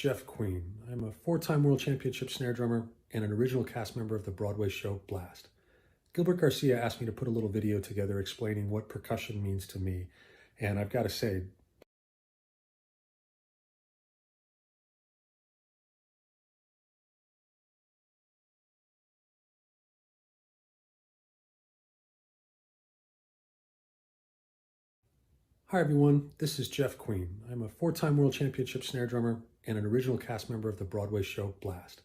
Jeff Queen. I'm a four-time World Championship snare drummer and an original cast member of the Broadway show Blast. Gilbert Garcia asked me to put a little video together explaining what percussion means to me, and I've got to say, hi everyone, this is Jeff Queen. I'm a four-time World Championship snare drummer and an original cast member of the Broadway show Blast.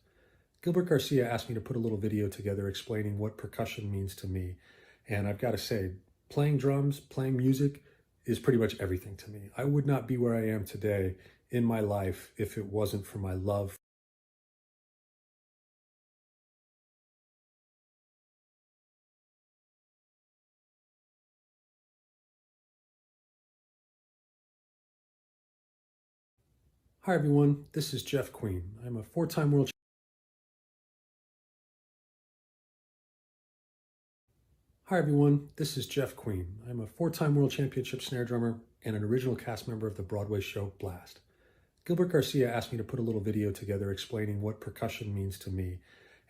Gilbert Garcia asked me to put a little video together explaining what percussion means to me, and I've got to say, playing drums, playing music is pretty much everything to me. I would not be where I am today in my life if it wasn't for my love. Hi everyone, this is Jeff Queen. I'm a four-time World Hi everyone, this is Jeff Queen. I'm a four-time World Championship snare drummer and an original cast member of the Broadway show Blast. Gilbert Garcia asked me to put a little video together explaining what percussion means to me,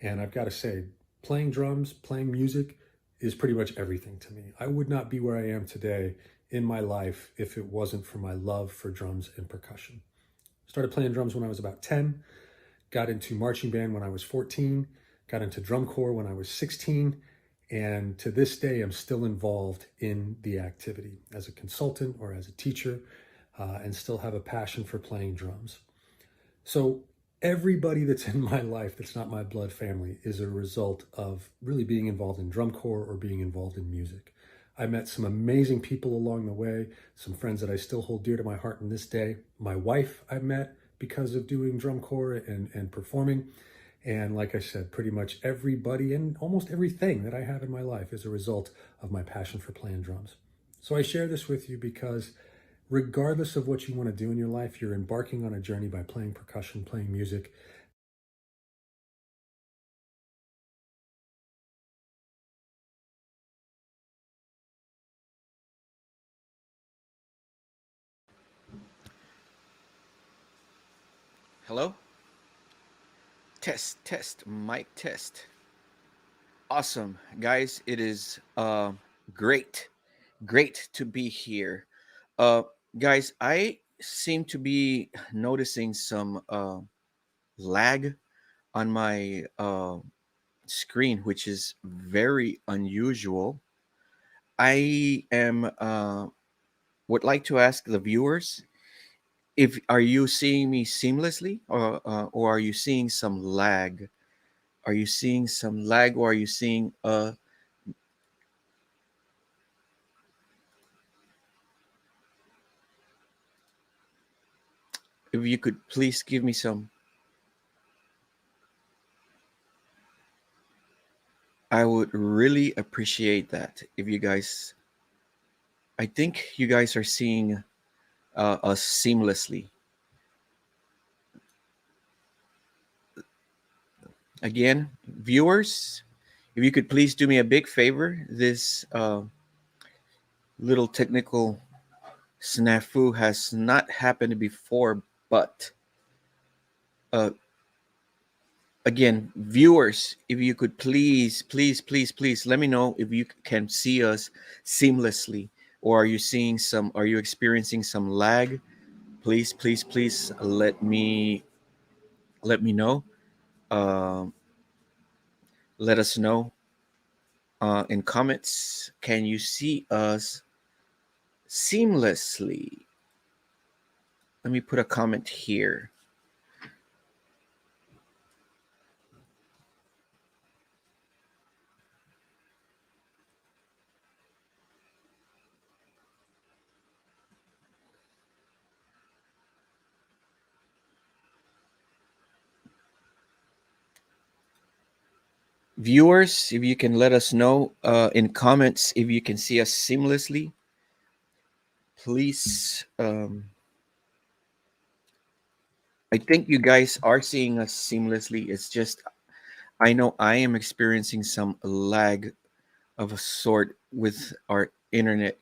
and I've got to say, playing drums, playing music is pretty much everything to me. I would not be where I am today in my life if it wasn't for my love for drums and percussion. Started playing drums when I was about 10, got into marching band when I was 14, got into drum corps when I was 16, and to this day, I'm still involved in the activity as a consultant or as a teacher, and still have a passion for playing drums. So everybody that's in my life that's not my blood family is a result of really being involved in drum corps or being involved in music. I met some amazing people along the way, some friends that I still hold dear to my heart in this day. My wife I met because of doing drum corps and performing. And like I said, pretty much everybody and almost everything that I have in my life is a result of my passion for playing drums. So I share this with you because regardless of what you want to do in your life, you're embarking on a journey by playing percussion, playing music. Hello? Test, mic test. Awesome. Guys, it is great. Great to be here. Uh guys, I seem to be noticing some lag on my screen, which is very unusual. I am would like to ask the viewers if are you seeing me seamlessly, or are you seeing some lag? Are you seeing some lag, or are you seeing if you could please give me some, I would really appreciate that. If you guys, I think you guys are seeing us seamlessly. Again, viewers, if you could please do me a big favor. This little technical snafu has not happened before, but uh, again, viewers, if you could please let me know if you can see us seamlessly, or are you seeing some, are you experiencing some lag? Please let me know. um, Let us know in comments. Can you see us seamlessly? Let me put a comment here. Viewers, if you can let us know in comments if you can see us seamlessly, please. I think you guys are seeing us seamlessly. It's just I know I am experiencing some lag of a sort with our internet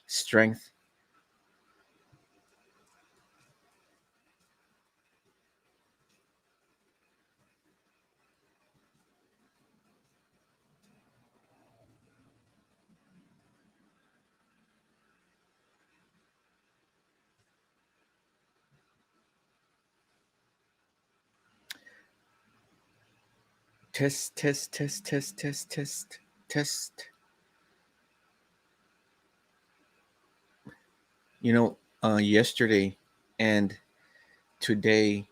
strength. Test, test, test, test, test, test, test. You know, yesterday and today,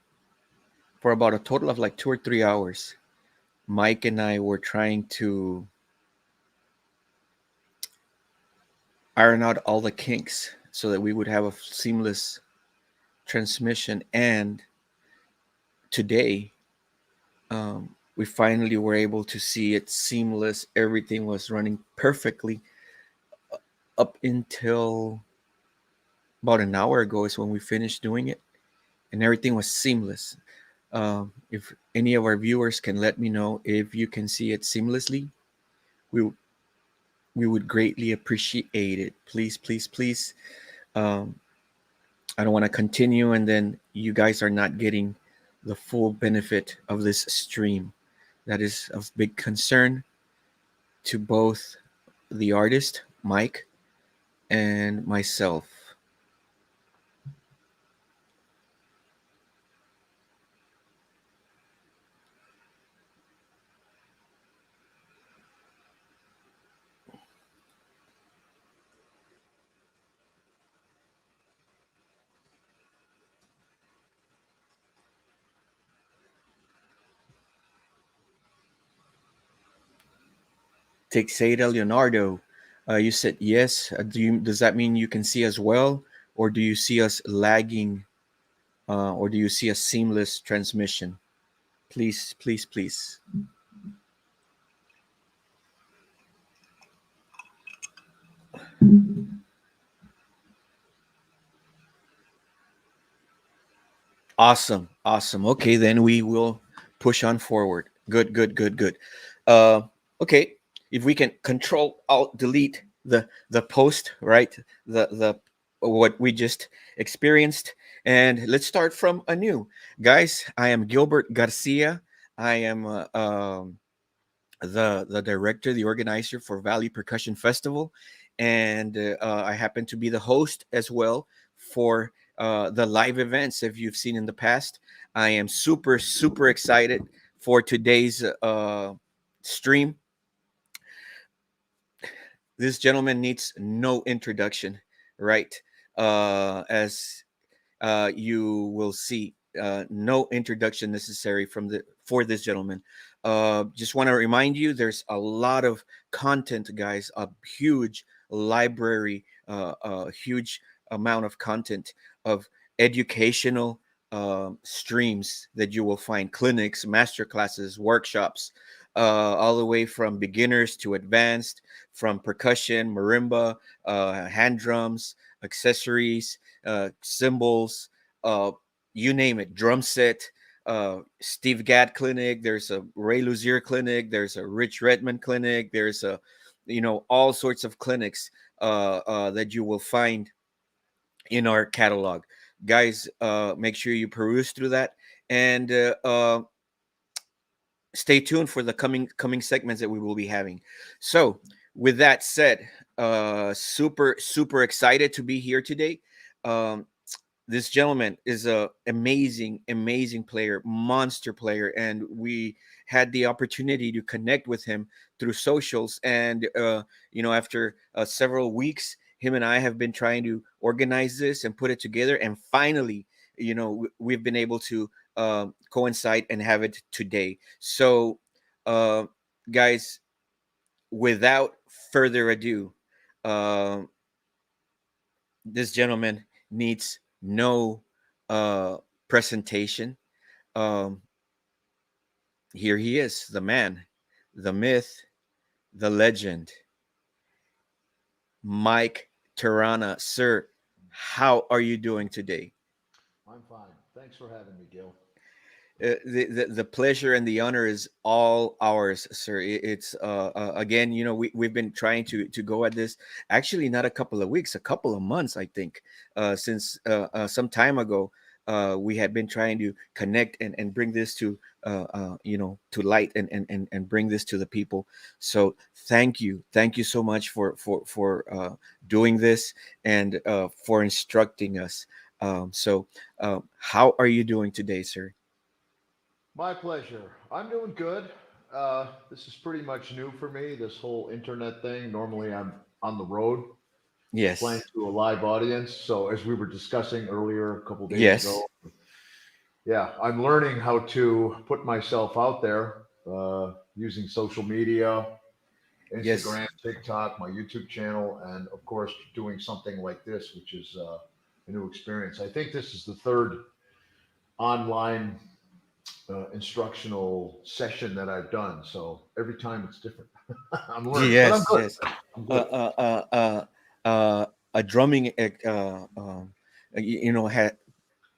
for about a total of like 2 or 3 hours, Mike and I were trying to iron out all the kinks so that we would have a seamless transmission. And today, we finally were able to see it seamless. Everything was running perfectly up until about an hour ago is when we finished doing it, and everything was seamless. If any of our viewers can let me know if you can see it seamlessly, we we would greatly appreciate it. Please, please, please. Um, I don't want to continue and then you guys are not getting the full benefit of this stream. That is of big concern to both the artist, Mike, and myself. Teixeira Leonardo, you said yes. Does that mean you can see us well, or do you see us lagging, or do you see a seamless transmission? Please, please, please. Awesome, awesome. Okay, then we will push on forward. Good, good, good, good. Uh, okay, if we can control alt delete the post, right? The what we just experienced, and let's start from anew, guys. I am Gilbert Garcia. I am the director, the organizer for Valley Percussion Festival, and I happen to be the host as well for the live events. If you've seen in the past, I am super super excited for today's stream. This gentleman needs no introduction, right? As you will see, no introduction necessary from the for this gentleman. Just want to remind you, there's a lot of content, guys. A huge library, a huge amount of content of educational streams that you will find, clinics, master classes, workshops, all the way from beginners to advanced, from percussion, marimba, hand drums, accessories, cymbals, uh, you name it, drum set, Steve Gadd clinic. There's a Ray Luzier clinic. There's a Rich Redmond clinic. There's a, all sorts of clinics that you will find in our catalog. Guys, make sure you peruse through that and stay tuned for the coming segments that we will be having. So, with that said, super super excited to be here today. Um, this gentleman is a amazing player, monster player, and we had the opportunity to connect with him through socials. And after several weeks, him and I have been trying to organize this and put it together, and finally, we've been able to coincide and have it today. So, uh, guys, without further ado, uh, this gentleman needs no uh, presentation. Um, Here he is, the man, the myth, the legend, Mike Terrana. Sir, how are you doing today? I'm fine. Thanks for having me, Gil. The pleasure and the honor is all ours, sir. It's again, we've been trying to go at this, actually not a couple of weeks, a couple of months, I think, since some time ago. We had been trying to connect and bring this to light and bring this to the people. So thank you so much for doing this and for instructing us. How are you doing today, sir? My pleasure. I'm doing good. This is pretty much new for me, this whole internet thing. Normally, I'm on the road playing Yes. to a live audience. So, as we were discussing earlier a couple days Yes. ago, yeah, I'm learning how to put myself out there using social media, Yes. Instagram, TikTok, my YouTube channel, and of course, doing something like this, which is a new experience. I think this is the third online instructional session that I've done. So every time it's different. I'm learning, but I'm Yes. good. Yes. I'm Uh, good. uh, uh, a drumming, had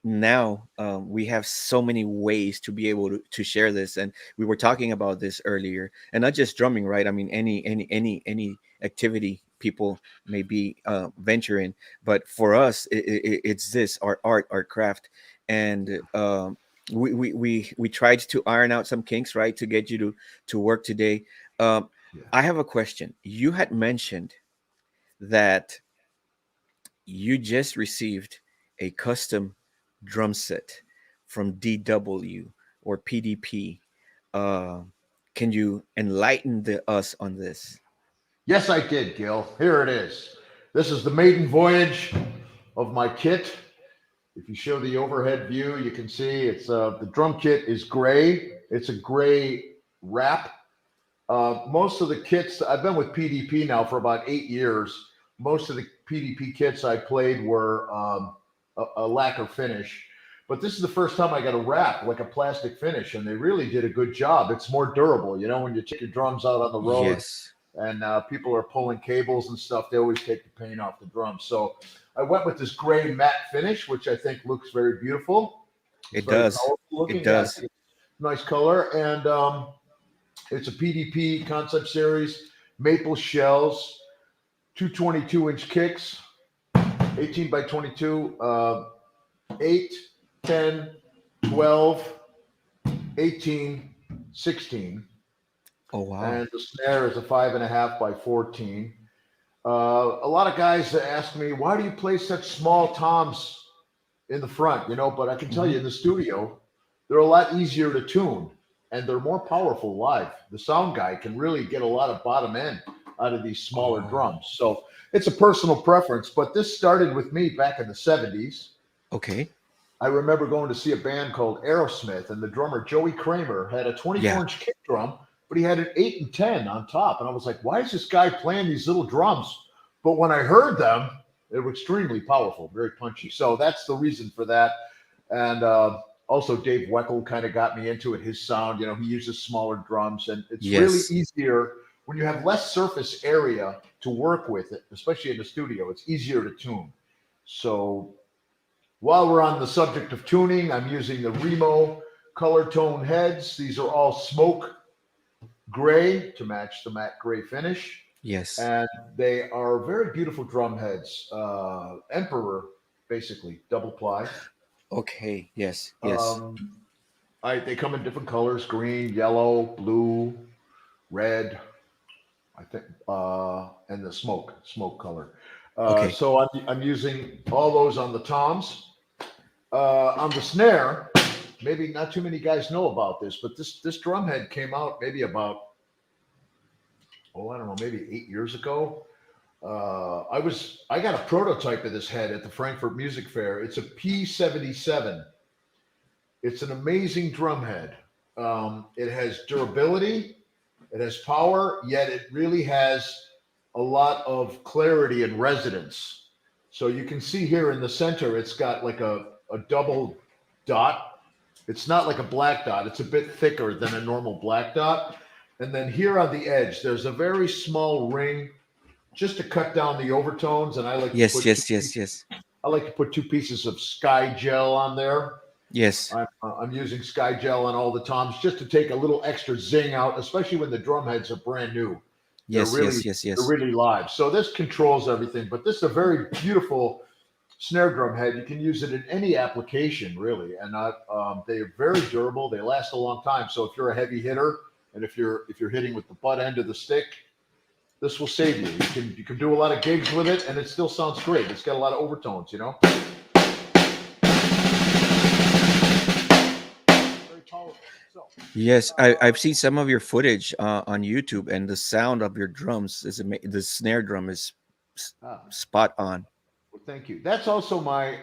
now we have so many ways to be able to share this, and we were talking about this earlier, and not just drumming, right? I mean, any activity people may be venturing, but for us, it's this our art, our craft, and we tried to iron out some kinks, right, to get you to work today. um, Yeah. I have a question. You had mentioned that you just received a custom drum set from DW or PDP. Uh, can you enlighten us on this? Yes, I did, Gil. Here it is. This is the maiden voyage of my kit. If you show the overhead view, you can see it's the drum kit is gray. It's a gray wrap. Most of the kits, I've been with PDP now for about 8 years. Most of the PDP kits I played were a lacquer finish. But this is the first time I got a wrap, like a plastic finish, and they really did a good job. It's more durable. You know, when you take your drums out on the road Yes, and people are pulling cables and stuff, they always take the paint off the drums. So I went with this gray matte finish, which I think looks very beautiful. It's it very does. powerful It looking. Yeah, I does. think it's a nice color. And it's a PDP concept series, maple shells, 222-inch kicks, 18 by 22, 8, 10, 12, 18, 16. Oh wow. And the snare is a 5.5 by 14. A lot of guys ask me, why do you play such small toms in the front? You know, but I can tell Hmm. you in the studio, they're a lot easier to tune and they're more powerful live. The sound guy can really get a lot of bottom end out of these smaller Oh, drums. So it's a personal preference, but this started with me back in the 70s. okay. I remember going to see a band called Aerosmith, and the drummer Joey Kramer had a Yeah. 24-inch kick drum, but he had an 8 and 10 on top. And I was like, why is this guy playing these little drums? But when I heard them, they were extremely powerful, very punchy. So that's the reason for that. And also, Dave Weckl kind of got me into it. His sound, you know, he uses smaller drums, and it's really Yes. easier when you have less surface area to work with it, especially in the studio. It's easier to tune. So while we're on the subject of tuning, I'm using the Remo color tone heads. These are all smoke gray to match the matte gray finish. Yes. And they are very beautiful drum heads. Emperor, basically, double ply. Okay. Yes. Yes. Um, they come in different colors: green, yellow, blue, red. I think, and the smoke color. Okay. So I'm using all those on the toms. On the snare, maybe not too many guys know about this, but this drum head came out maybe about, I don't know, maybe 8 years ago. I got a prototype of this head at the Frankfurt Music Fair. It's a P77. It's an amazing drum head. It has durability, it has power, yet it really has a lot of clarity and resonance. So you can see here in the center, it's got like a double dot. It's not like a black dot, it's a bit thicker than a normal black dot. And then here on the edge, there's a very small ring just to cut down the overtones. And Yes. Yes. Yes. Yes. I like to put 2 pieces of sky gel on there. Yes. I'm using sky gel on all the toms just to take a little extra zing out, especially when the drum heads are brand new. They're Yes. really Yes. Yes. they're Yes. really live. So this controls everything. But this is a very beautiful snare drum head. You can use it in any application, really, and they are very durable. They last a long time. So if you're a heavy hitter and if you're hitting with the butt end of the stick, this will save you. You can do a lot of gigs with it, and it still sounds great. It's got a lot of overtones, you know. Very powerful. So Yes, I've seen some of your footage on YouTube, and the sound of your drums is the snare drum is s- Ah, spot on. well, thank you. That's also my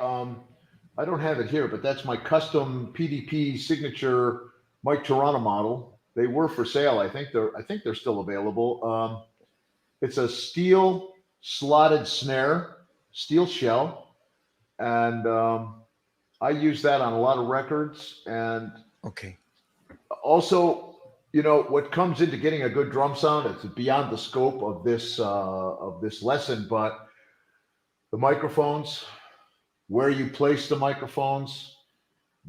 I don't have it here, but that's my custom PDP signature Mike Terrana model. They were for sale. I think they're still available. It's a steel slotted snare, steel shell, and I use that on a lot of records. And Okay. also, what comes into getting a good drum sound, it's beyond the scope of this lesson, but the microphones, where you place the microphones,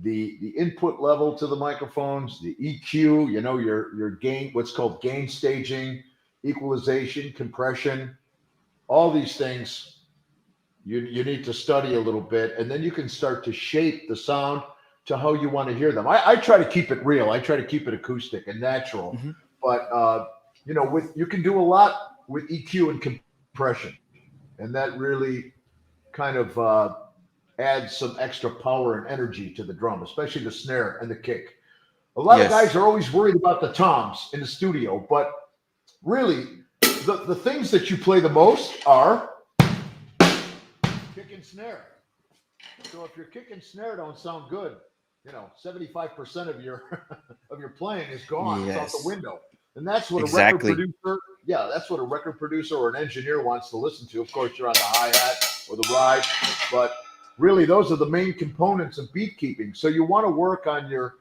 the input level to the microphones, the EQ, your gain, what's called gain staging, equalization, compression, all these things you need to study a little bit, and then you can start to shape the sound to how you want to hear them. I try to keep it real. I try to keep it acoustic and natural, Hmm. but with you can do a lot with EQ and compression, and that really kind of adds some extra power and energy to the drum, especially the snare and the kick. A lot of guys Yes. are always worried about the toms in the studio, but really, the things that you play the most are kick and snare. So if your kick and snare don't sound good, 75% of your of your playing is gone. It's out the Yes. window. And that's what a record Exactly. producer, yeah, that's what a record producer or an engineer wants to listen to. Of course, you're on the hi-hat or the ride, but really those are the main components of beat keeping. So you want to work on your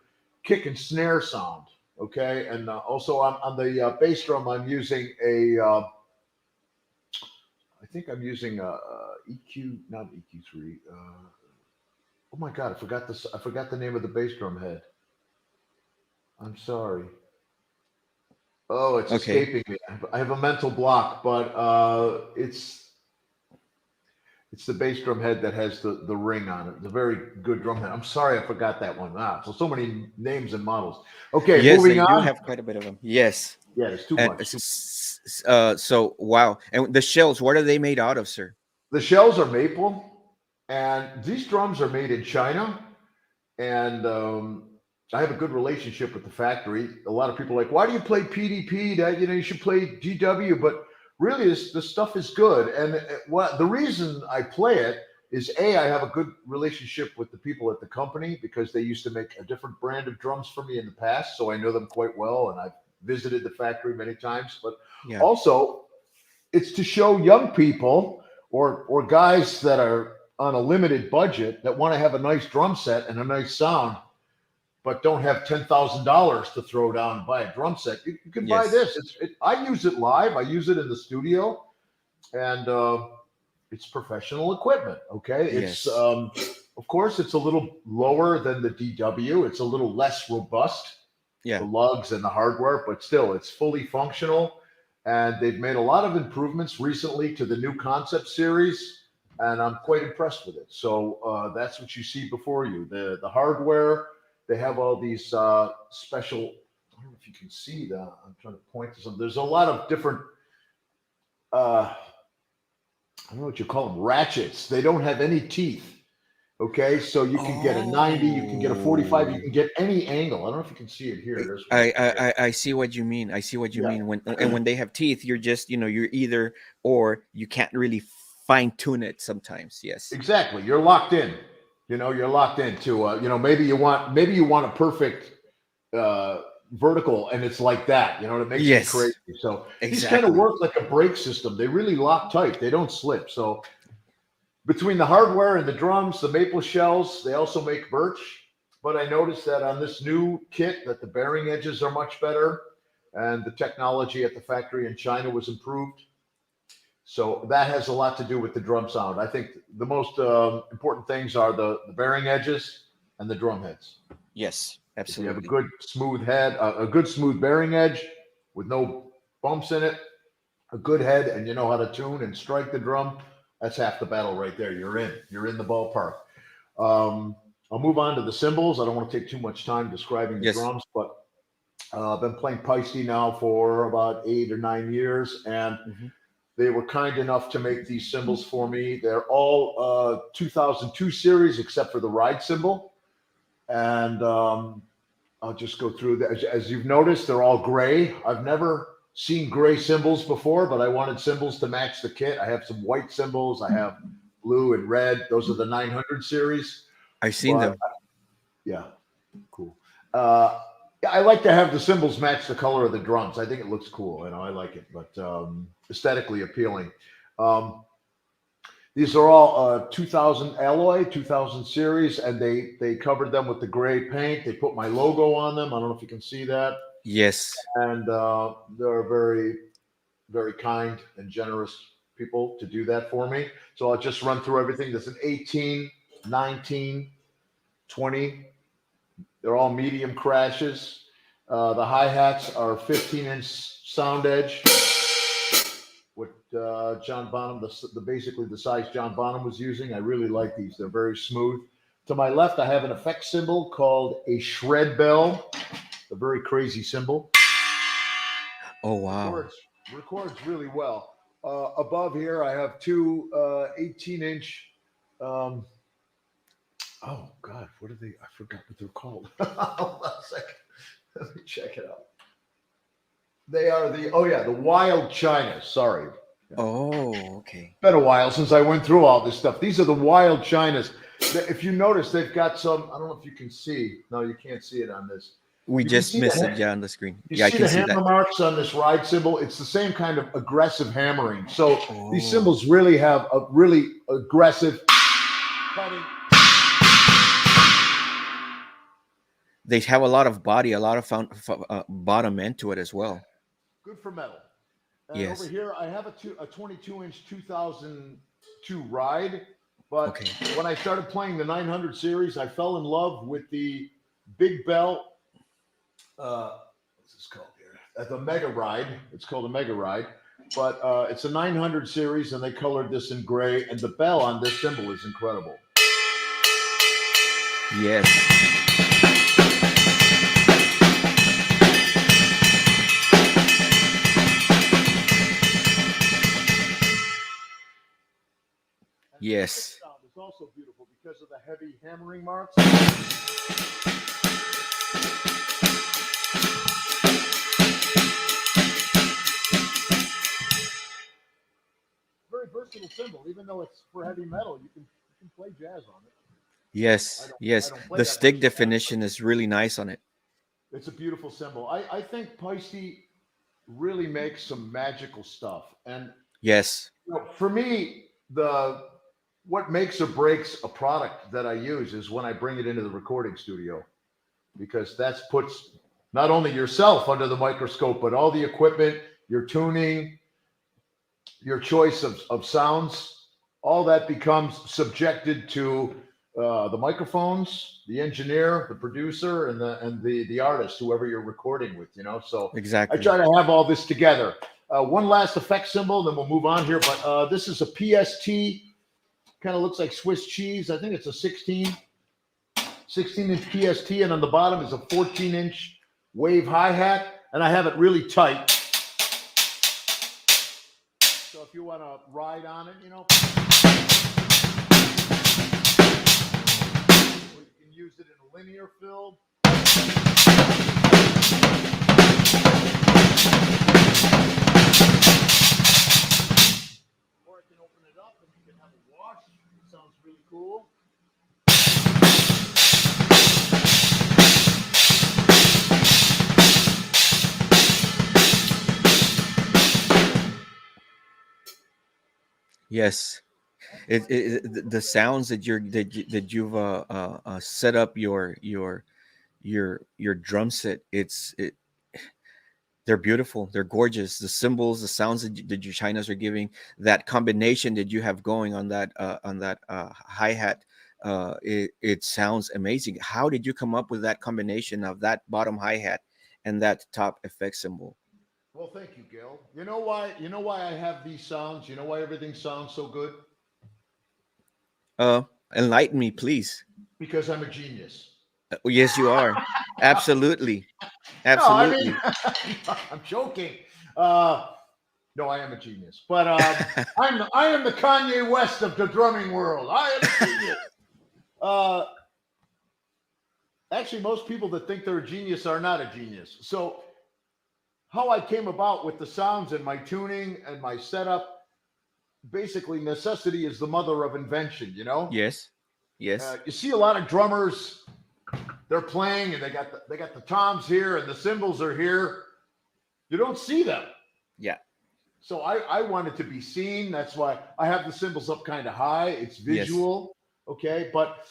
kick and snare sound, okay? And also on the bass drum, I'm using I think I'm using a EQ, not EQ3. Oh my God, I forgot this. I forgot the name of the bass drum head. I'm sorry. Oh, it's Okay. escaping me. I have a mental block, but it's the bass drum head that has the ring on it. It's a very good drum head. I'm sorry, I forgot that one. So many names and models. Okay, Yes, moving they do on. have quite a bit of them. Yes. Yeah, it's too And much. so wow. And the shells, what are they made out of, sir? The shells are maple, and these drums are made in China. And I have a good relationship with the factory. A lot of people are like, why do you play PDP? That you should play GW. But really, this stuff is good. And what the reason I play it is I have a good relationship with the people at the company because they used to make a different brand of drums for me in the past, so I know them quite well, and I've visited the factory many times. But Yeah. also, it's to show young people or guys that are on a limited budget that want to have a nice drum set and a nice sound, but don't have $10,000 to throw down and buy a drum set. You can buy Yes. this. I use it live. I use it in the studio, and it's professional equipment. Okay, it's Yes. of course it's a little lower than the DW. It's a little less robust, the Yeah. lugs and the hardware, but still it's fully functional. And they've made a lot of improvements recently to the new concept series, and I'm quite impressed with it. So that's what you see before you. The hardware, they have all these special. I don't know if you can see that. I'm trying to point to something. There's a lot of different. I don't know what you call them, ratchets. They don't have any teeth. Okay, so you can get a 90, you can get a 45, you Oh. can get any angle. I don't know if you can see it here. There's one. I see what you mean. I see what you Yeah, mean. When they have teeth, you're just you're either or you can't really fine tune it sometimes. Yes. exactly. You're locked in. You're locked into. Maybe you want a perfect uh, vertical, and it's like that. It makes me crazy. Yes. So these kind of Exactly. work like a brake system. They really lock tight. They don't slip. So between the hardware and the drums, the maple shells, they also make birch. But I noticed that on this new kit that the bearing edges are much better, and the technology at the factory in China was improved. So that has a lot to do with the drum sound. I think the most important things are the bearing edges and the drum heads. Yes. If you have a Absolutely. good smooth head, a good smooth bearing edge with no bumps in it, a good head, and you know how to tune and strike the drum, that's half the battle right there. You're in. You're in the ballpark. I'll move on to the cymbals. I don't want to take too much time describing the Yes. drums, but I've been playing Peisty now for about 8 or 9 years, and Hmm. they were kind enough to make these cymbals for me. They're all 2002 series except for the ride cymbal, and I'll just go through that. As you've noticed, they're all gray. I've never seen gray cymbals before, but I wanted cymbals to match the kit. I have some white cymbals. I have blue and red. Those are the 900 series. I've seen them. Yeah, cool. Yeah, I like to have the cymbals match the color of the drums. I think it looks cool. I like it, but aesthetically appealing. These are all 2000 alloy, 2000 series, and they covered them with the gray paint. They put my logo on them. I don't know if you can see that. Yes. And they're very, very kind and generous people to do that for me. So I'll just run through everything. There's an 18, 19, 20. They're all medium crashes. The hi-hats are 15-inch sound edge. What John Bonham, basically the size John Bonham was using. I really like these. They're very smooth. To my left, I have an effect cymbal called a shred bell, a very crazy cymbal. Oh, wow. Records really well. Above here, I have two 18-inch. Oh God, what are they? I forgot what they're called. Hold on a second. Let me check it out. They are the Wild Chinas. Sorry. Oh, okay. Been a while since I went through all this stuff. These are the Wild Chinas. If you notice, they've got some. I don't know if you can see. No, you can't see it on this. We just missed it, on the screen. Yeah, I can see the hammer marks on this ride cymbal. It's the same kind of aggressive hammering. So these cymbals really have a really aggressive cutting. They have a lot of body, a lot of bottom end to it as well. Good for metal. And yes. Over here, I have a 22-inch 2002 ride. But when I started playing the 900 series, I fell in love with the Big Bell. What's this called here? The Mega Ride. It's called a Mega Ride. But it's a 900 series, and they colored this in gray. And the bell on this cymbal is incredible. Yes. Yes. It's also beautiful because of the heavy hammering marks. Very versatile cymbal, even though it's for heavy metal, you can play jazz on it. Yes, yes. The stick definition is really nice on it. It's a beautiful cymbal. I think Peisty really makes some magical stuff. And yes, for me, what makes or breaks a product that I use is when I bring it into the recording studio, because that puts not only yourself under the microscope, but all the equipment, your tuning, your choice of sounds, all that becomes subjected to the microphones, the engineer, the producer, and the artist, whoever you're recording with, So exactly. I try to have all this together. One last effect cymbal, then we'll move on here. But this is a PST. Kind of looks like Swiss cheese. I think it's a 16-inch PST, and on the bottom is a 14-inch wave hi-hat, and I have it really tight. So if you want to ride on it, or you can use it in a linear fill. Or I can open it up and you can have a wash. It sounds really cool. Yes, the sounds that you've set up your drum set. They're beautiful. They're gorgeous. The cymbals, the sounds that your Chinas are giving, that combination that you have going on that hi-hat, it sounds amazing. How did you come up with that combination of that bottom hi-hat and that top effect cymbal? Well, thank you, Gil. You know why I have these sounds? You know why everything sounds so good? Enlighten me, please. Because I'm a genius. Yes, you are. Absolutely. Absolutely. No, I mean, I'm joking. No, I am a genius, but I am the Kanye West of the drumming world. I am a genius. Actually, most people that think they're a genius are not a genius. So how I came about with the sounds and my tuning and my setup, basically necessity is the mother of invention, you know? Yes. Yes. You see a lot of drummers, they're playing and they got the toms here and the cymbals are here. You don't see them. Yeah. So I wanted to be seen. That's why I have the cymbals up kind of high. It's visual. Yes. Okay. But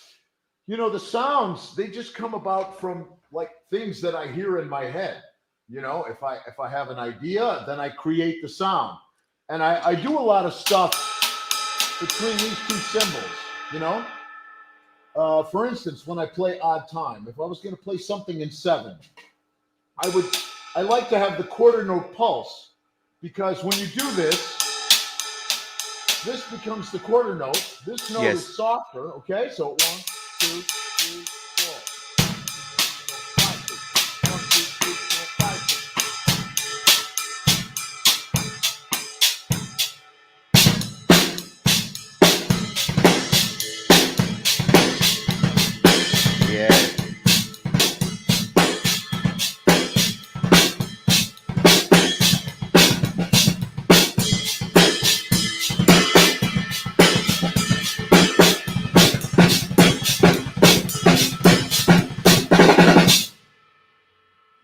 you know, the sounds, they just come about from like things that I hear in my head. You know, if I have an idea, then I create the sound. And I do a lot of stuff between these two cymbals, you know. For instance, when I play odd time, if I was going to play something in 7, I like to have the quarter note pulse, because when you do this becomes the quarter note. This note is softer. Okay, so 1, 2, 3, 4. 5, 6. 1, 2, 3, 4, 5, 6.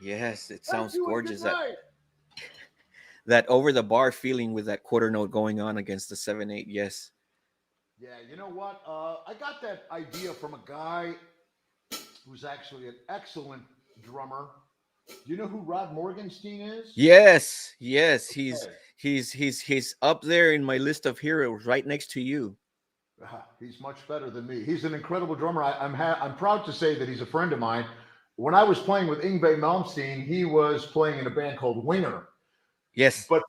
Yes, it sounds gorgeous. That over the bar feeling with that quarter note going on against the 7/8. Yes. Yeah, you know what? I got that idea from a guy who's actually an excellent drummer. Do you know who Rod Morgenstein is? Yes, yes. Okay. He's up there in my list of heroes, right next to you. He's much better than me. He's an incredible drummer. I'm proud to say that he's a friend of mine. When I was playing with Yngwie Malmsteen, he was playing in a band called Winger. Yes. But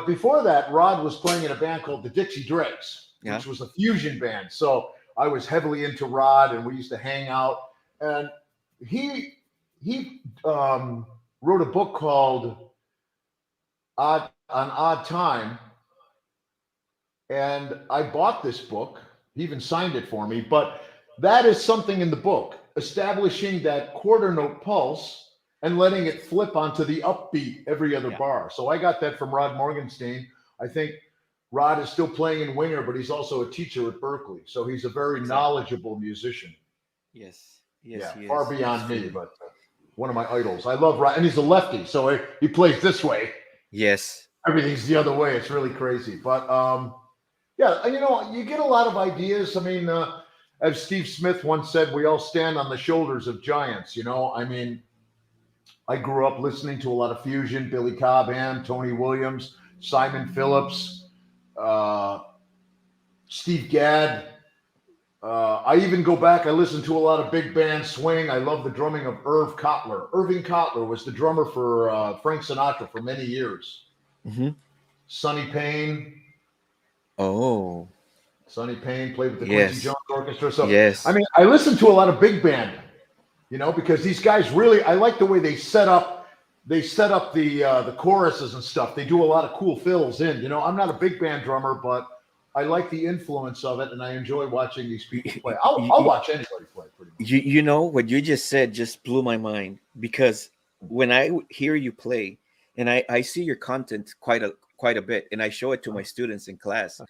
before that, Rod was playing in a band called the Dixie Dregs, which was a fusion band. So I was heavily into Rod, and we used to hang out. And he wrote a book called On Odd Time. And I bought this book. He even signed it for me. But that is something in the book, establishing that quarter note pulse and letting it flip onto the upbeat every other bar. So I got that from Rod Morgenstein. I think Rod is still playing in Winger, but he's also a teacher at Berkeley. So he's a very knowledgeable musician. Yes. Yes. Yeah, far beyond me, but one of my idols. I love Rod. And he's a lefty. So he plays this way. Yes. Everything's the other way. It's really crazy. But yeah, you know, you get a lot of ideas. I mean, as Steve Smith once said, we all stand on the shoulders of giants. You know, I mean, I grew up listening to a lot of fusion, Billy Cobham, Tony Williams, Simon Phillips, Steve Gadd. I even go back, I listen to a lot of big band swing. I love the drumming of Irv Kotler. Irving Kotler was the drummer for Frank Sinatra for many years. Mm-hmm. Sonny Payne. Oh. Sonny Payne played with the Quincy Jones Orchestra. So, yes. I mean, I listen to a lot of big band, you know, because these guys really, I like the way they set up the choruses and stuff. They do a lot of cool fills in. You know, I'm not a big band drummer, but I like the influence of it, and I enjoy watching these people play. I'll watch anybody play pretty much. You know, what you just said just blew my mind, because when I hear you play, and I see your content quite a bit, and I show it to my students in class,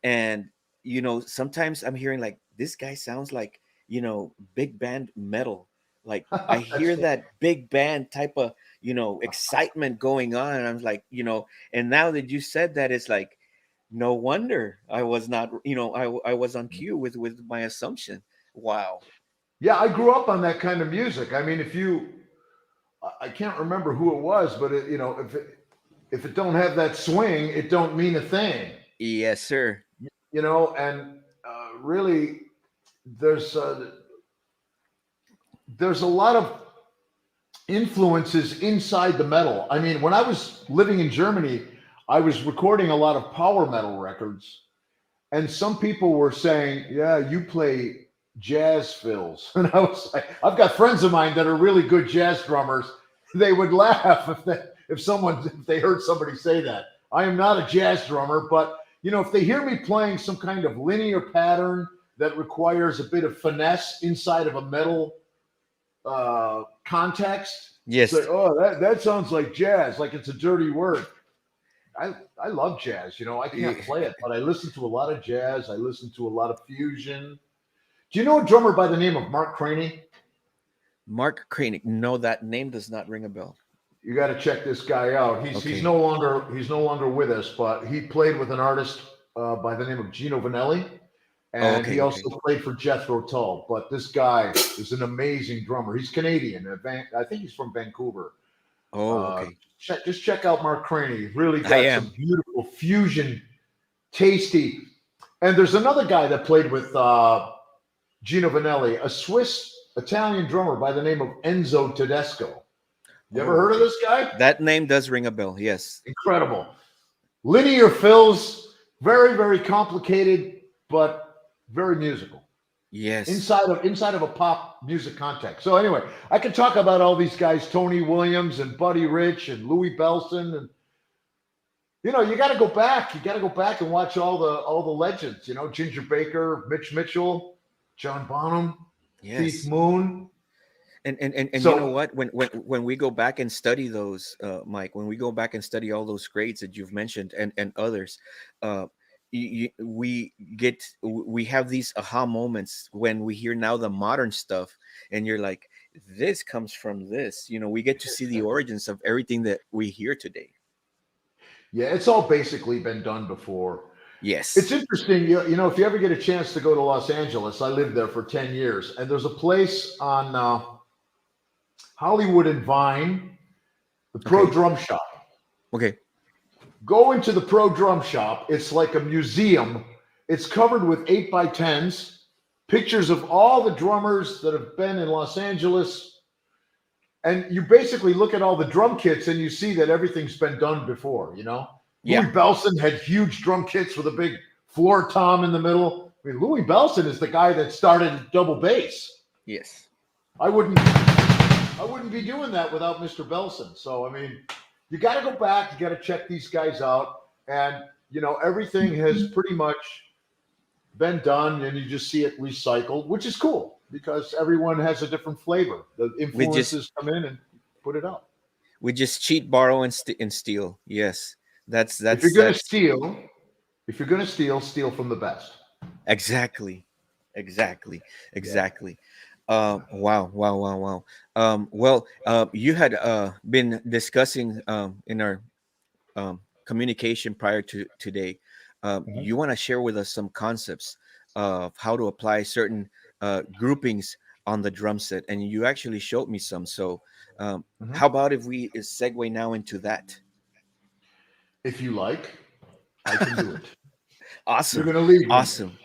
and you know, sometimes I'm hearing like, this guy sounds like, you know, big band metal. Like I hear that big band type of, you know, excitement going on, and I'm like, you know, and now that you said that, it's like, no wonder I was not, you know, I was on cue with my assumption. Wow. Yeah, I grew up on that kind of music. I mean, I can't remember who it was, but you know, if it don't have that swing, it don't mean a thing. Yes, sir. You know, and really, there's a lot of influences inside the metal. I mean, when I was living in Germany, I was recording a lot of power metal records, and some people were saying, "Yeah, you play jazz fills," and I was like, "I've got friends of mine that are really good jazz drummers." They would laugh if they heard somebody say that. I am not a jazz drummer, but you know, if they hear me playing some kind of linear pattern that requires a bit of finesse inside of a metal context. Yes. It's like, oh, that sounds like jazz, like it's a dirty word. I love jazz. You know, I can't play it, but I listen to a lot of jazz. I listen to a lot of fusion. Do you know a drummer by the name of Mark Craney? Mark Cranick. No, that name does not ring a bell. You got to check this guy out. He's no longer with us, but he played with an artist by the name of Gino Vanelli, and he also played for Jethro Tull. But this guy is an amazing drummer. He's Canadian. I think he's from Vancouver. Just check out Mark Craney. He's really got some beautiful fusion, tasty. And there's another guy that played with Gino Vanelli, a Swiss Italian drummer by the name of Enzo Tedesco. You ever heard of this guy? That name does ring a bell. Yes. Incredible. Linear fills, very, very complicated, but very musical. Yes. Inside of a pop music context. So anyway, I could talk about all these guys, Tony Williams and Buddy Rich and Louis Bellson, and you know, you got to go back. You got to go back and watch all the legends. You know, Ginger Baker, Mitch Mitchell, John Bonham, Keith Moon. And so, you know what? When we go back and study those, Mike, when we go back and study all those grades that you've mentioned and others, we have these aha moments when we hear now the modern stuff, and you're like, this comes from this. You know, we get to see the origins of everything that we hear today. Yeah, it's all basically been done before. Yes. It's interesting. You know, if you ever get a chance to go to Los Angeles, I lived there for 10 years, and there's a place on Hollywood and Vine, the Pro Drum Shop. Okay. Go into the Pro Drum Shop. It's like a museum. It's covered with 8x10s, pictures of all the drummers that have been in Los Angeles. And you basically look at all the drum kits and you see that everything's been done before, you know? Yeah. Louis Bellson had huge drum kits with a big floor tom in the middle. I mean, Louis Bellson is the guy that started double bass. Yes. I wouldn't be doing that without Mr. Bellson. So, I mean, you got to go back. You got to check these guys out. And, you know, everything has pretty much been done, and you just see it recycled, which is cool because everyone has a different flavor. The influences come in and put it up. We just cheat, borrow, and steal. Yes. That's if you're going to steal from the best. Exactly. Wow. You had been discussing in our communication prior to today. You want to share with us some concepts of how to apply certain groupings on the drum set, and you actually showed me some. So how about if we segue now into that? If you like, I can do it. Awesome. You're gonna leave me. Awesome.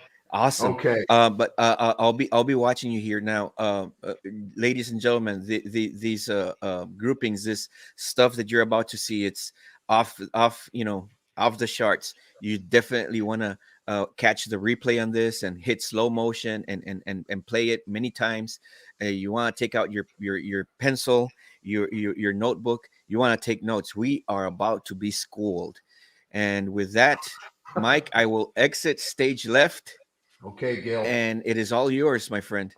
Okay. But I'll be watching you here now, ladies and gentlemen. These groupings, this stuff that you're about to see, it's off the charts. You definitely want to catch the replay on this and hit slow motion and play it many times. You want to take out your pencil, your notebook. You want to take notes. We are about to be schooled. And with that, Mike, I will exit stage left. Okay, Gil. And it is all yours, my friend.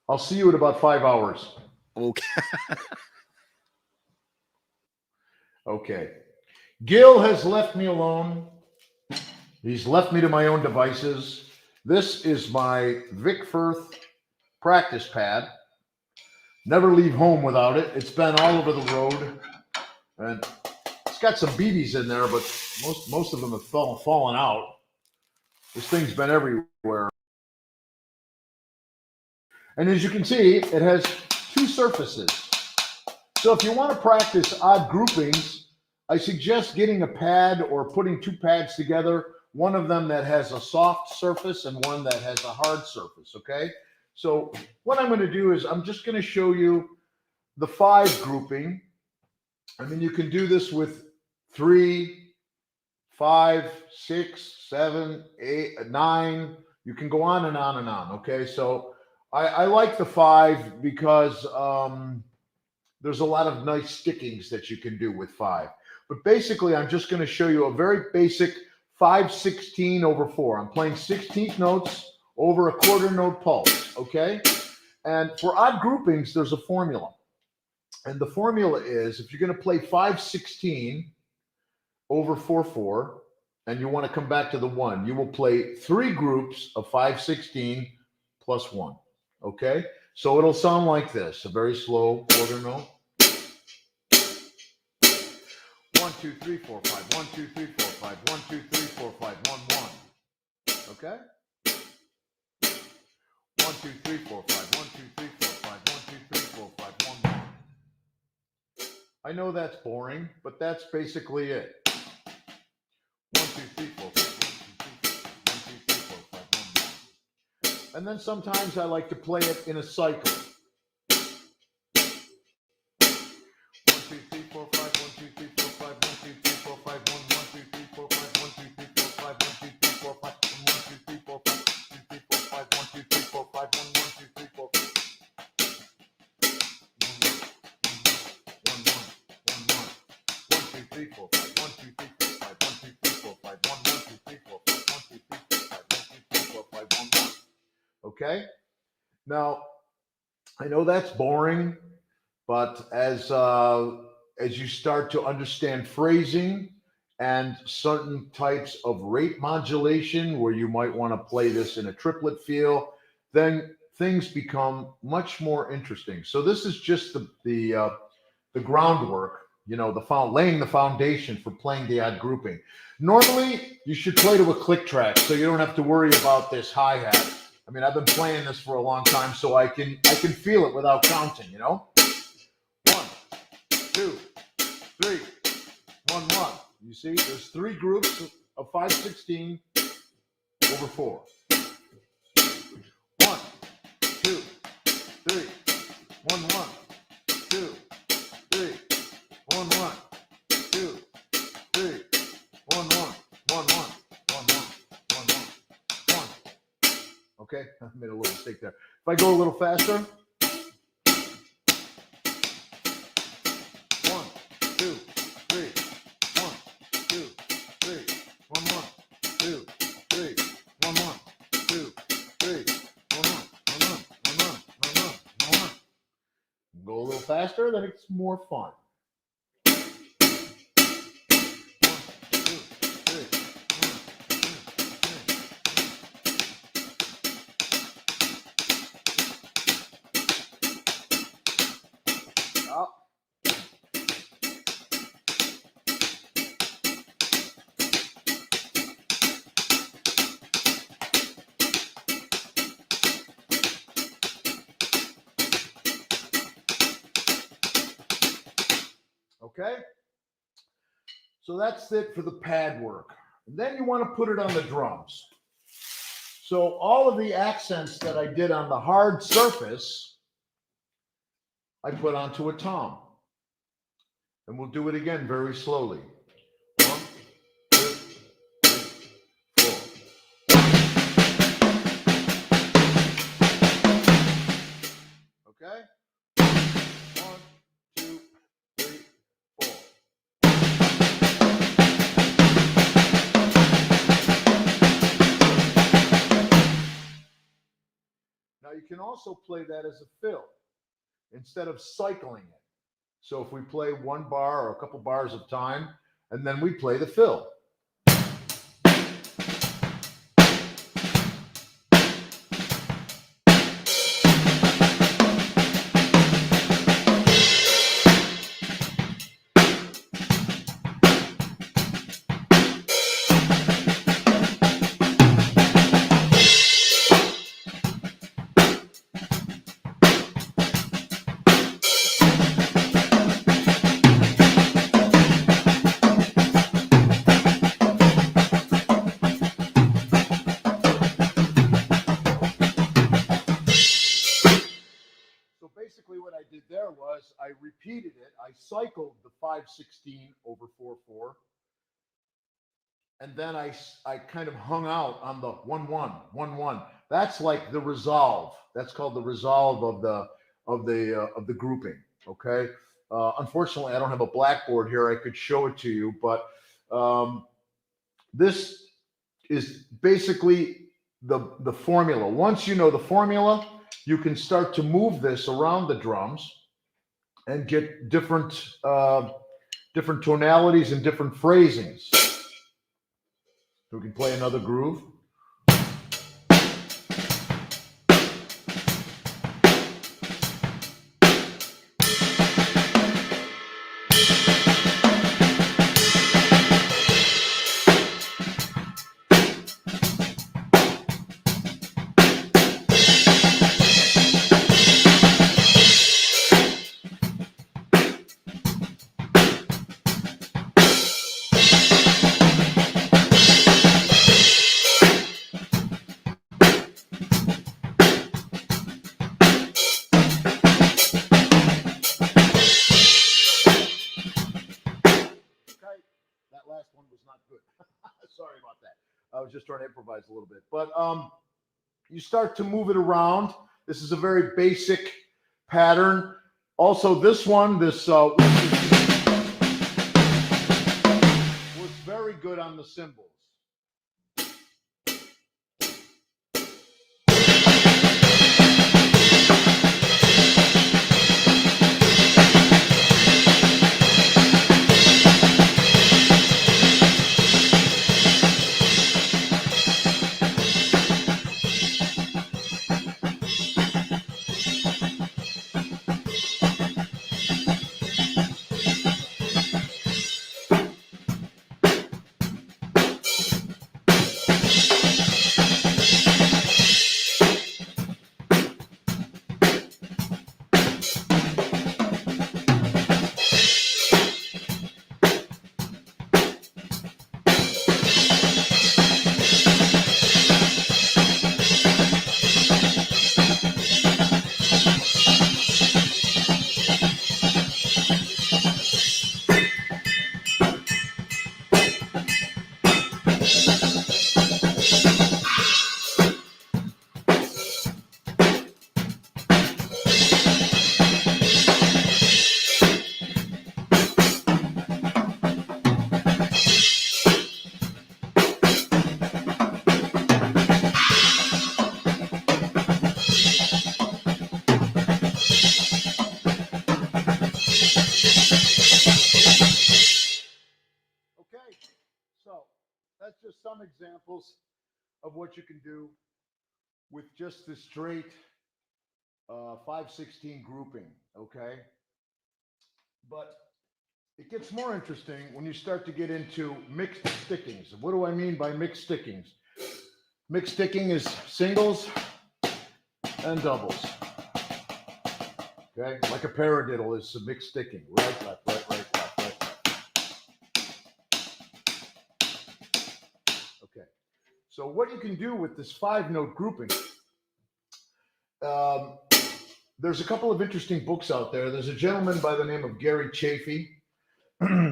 I'll see you in about 5 hours. Okay. Okay. Gil has left me alone. He's left me to my own devices. This is my Vic Firth Practice Pad. Never leave home without it. It's been all over the road. And it's got some BBs in there, but most of them have fallen out. This thing's been everywhere. And as you can see, it has two surfaces. So if you want to practice odd groupings, I suggest getting a pad or putting two pads together, one of them that has a soft surface and one that has a hard surface, okay? So what I'm going to do is I'm just going to show you the 5 grouping. I mean, you can do this with 3, 5, 6, 7, 8, 9. You can go on and on and on, okay? So I like the 5 because there's a lot of nice stickings that you can do with 5. But basically, I'm just going to show you a very basic 5/16 over 4. I'm playing 16th notes over a quarter note pulse, okay? And for odd groupings, there's a formula. And the formula is if you're going to play 5/16 over 4/4, and you want to come back to the 1, you will play 3 groups of 5/16 plus 1. Okay? So it'll sound like this, a very slow quarter note. 1, 2, 3, 4, 5. 1, 2, 3, 4, 5. 1, 2, 3, 4, 5. 1, 1. Okay? 1, 2, 3, 4, 5. 1, 2, 3, 4, 5. 1, 2, 3, 4, 5. 1, 1. I know that's boring, but that's basically it. 1, 2, 3, 4, 5. 1, 2, 3, 4, 5. 1, 2, 3, 4, 5. 1, 1. And then sometimes I like to play it in a cycle. 1, 2, 3, 4, 5. 1, 2, 3, 4, 5. 1, 2, 3, 4, 5. 1, 1, 2, 3, 4, 5. 1, 2, 3, 4, 5. 1, 2, 3, 4, 5. 1, 2, 3, 4, 5. 1, 2, 3, 4, 5. 1, 2, 3, 4, 5. 1, 1, 2, 3, 4, 5. 1, 2, 3, 4, 5. 1, 2, 3, 4, 5. 1, 2, 3, 4, 5. 1, 1, 2, 3, 4, 5. 1, 2, 3, 4, 5. 1, 2, 3, 4, 5. 1, 1. Okay? Now, I know that's boring, but as you start to understand phrasing and certain types of rate modulation where you might want to play this in a triplet feel, then things become much more interesting. So this is just the groundwork, you know, laying the foundation for playing the odd grouping. Normally, you should play to a click track, so you don't have to worry about this hi-hat. I mean, I've been playing this for a long time, so I can feel it without counting, you know? 1, 2, 3, 1, 1. You see, there's 3 groups of 5/16 over 4. 1, 2, 3, 1, 1, 2, 3, 1, 1, 2, 3, 1, 1, 1, 1, 1, 1, 1, 1, 1. Okay, I made a little mistake there. If I go a little faster, 1, 2, 3, 1, 2, 3, 1, 1, 2, 3, 1, 1, 2, 3, 1, 1, 1, 1, 1, 1, 1, 1. Go a little faster, then it's more fun. 1, 2, 3, 1, 2, 3. Up. Okay, so that's it for the pad work. And then you want to put it on the drums. So all of the accents that I did on the hard surface, I put onto a tom. And we'll do it again very slowly. 1, 2, 3, 4. Okay? 1, 2, 3, 4. Now you can also play that as a fill instead of cycling it. So if we play 1 bar or a couple bars of time, and then we play the fill. Basically what I did there was I repeated it. I cycled the 5/16 over 4/4. And then I kind of hung out on the 1/1, 1/1. That's like the resolve. That's called the resolve of the grouping. Okay. Unfortunately, I don't have a blackboard here. I could show it to you, but this is basically the formula. Once you know the formula, you can start to move this around the drums and get different tonalities and different phrasings. So we can play another groove. That last one was not good. Sorry about that. I was just trying to improvise a little bit. But you start to move it around. This is a very basic pattern. Also, this one, was very good on the cymbals. So that's just some examples of what you can do with just the straight 5/16 grouping, okay? But it gets more interesting when you start to get into mixed stickings. What do I mean by mixed stickings? Mixed sticking is singles and doubles. Okay, like a paradiddle is a mixed sticking, right, left, right, right, left, right, left. Okay, so what you can do with this 5-note grouping, there's a couple of interesting books out there. There's a gentleman by the name of Gary Chafee.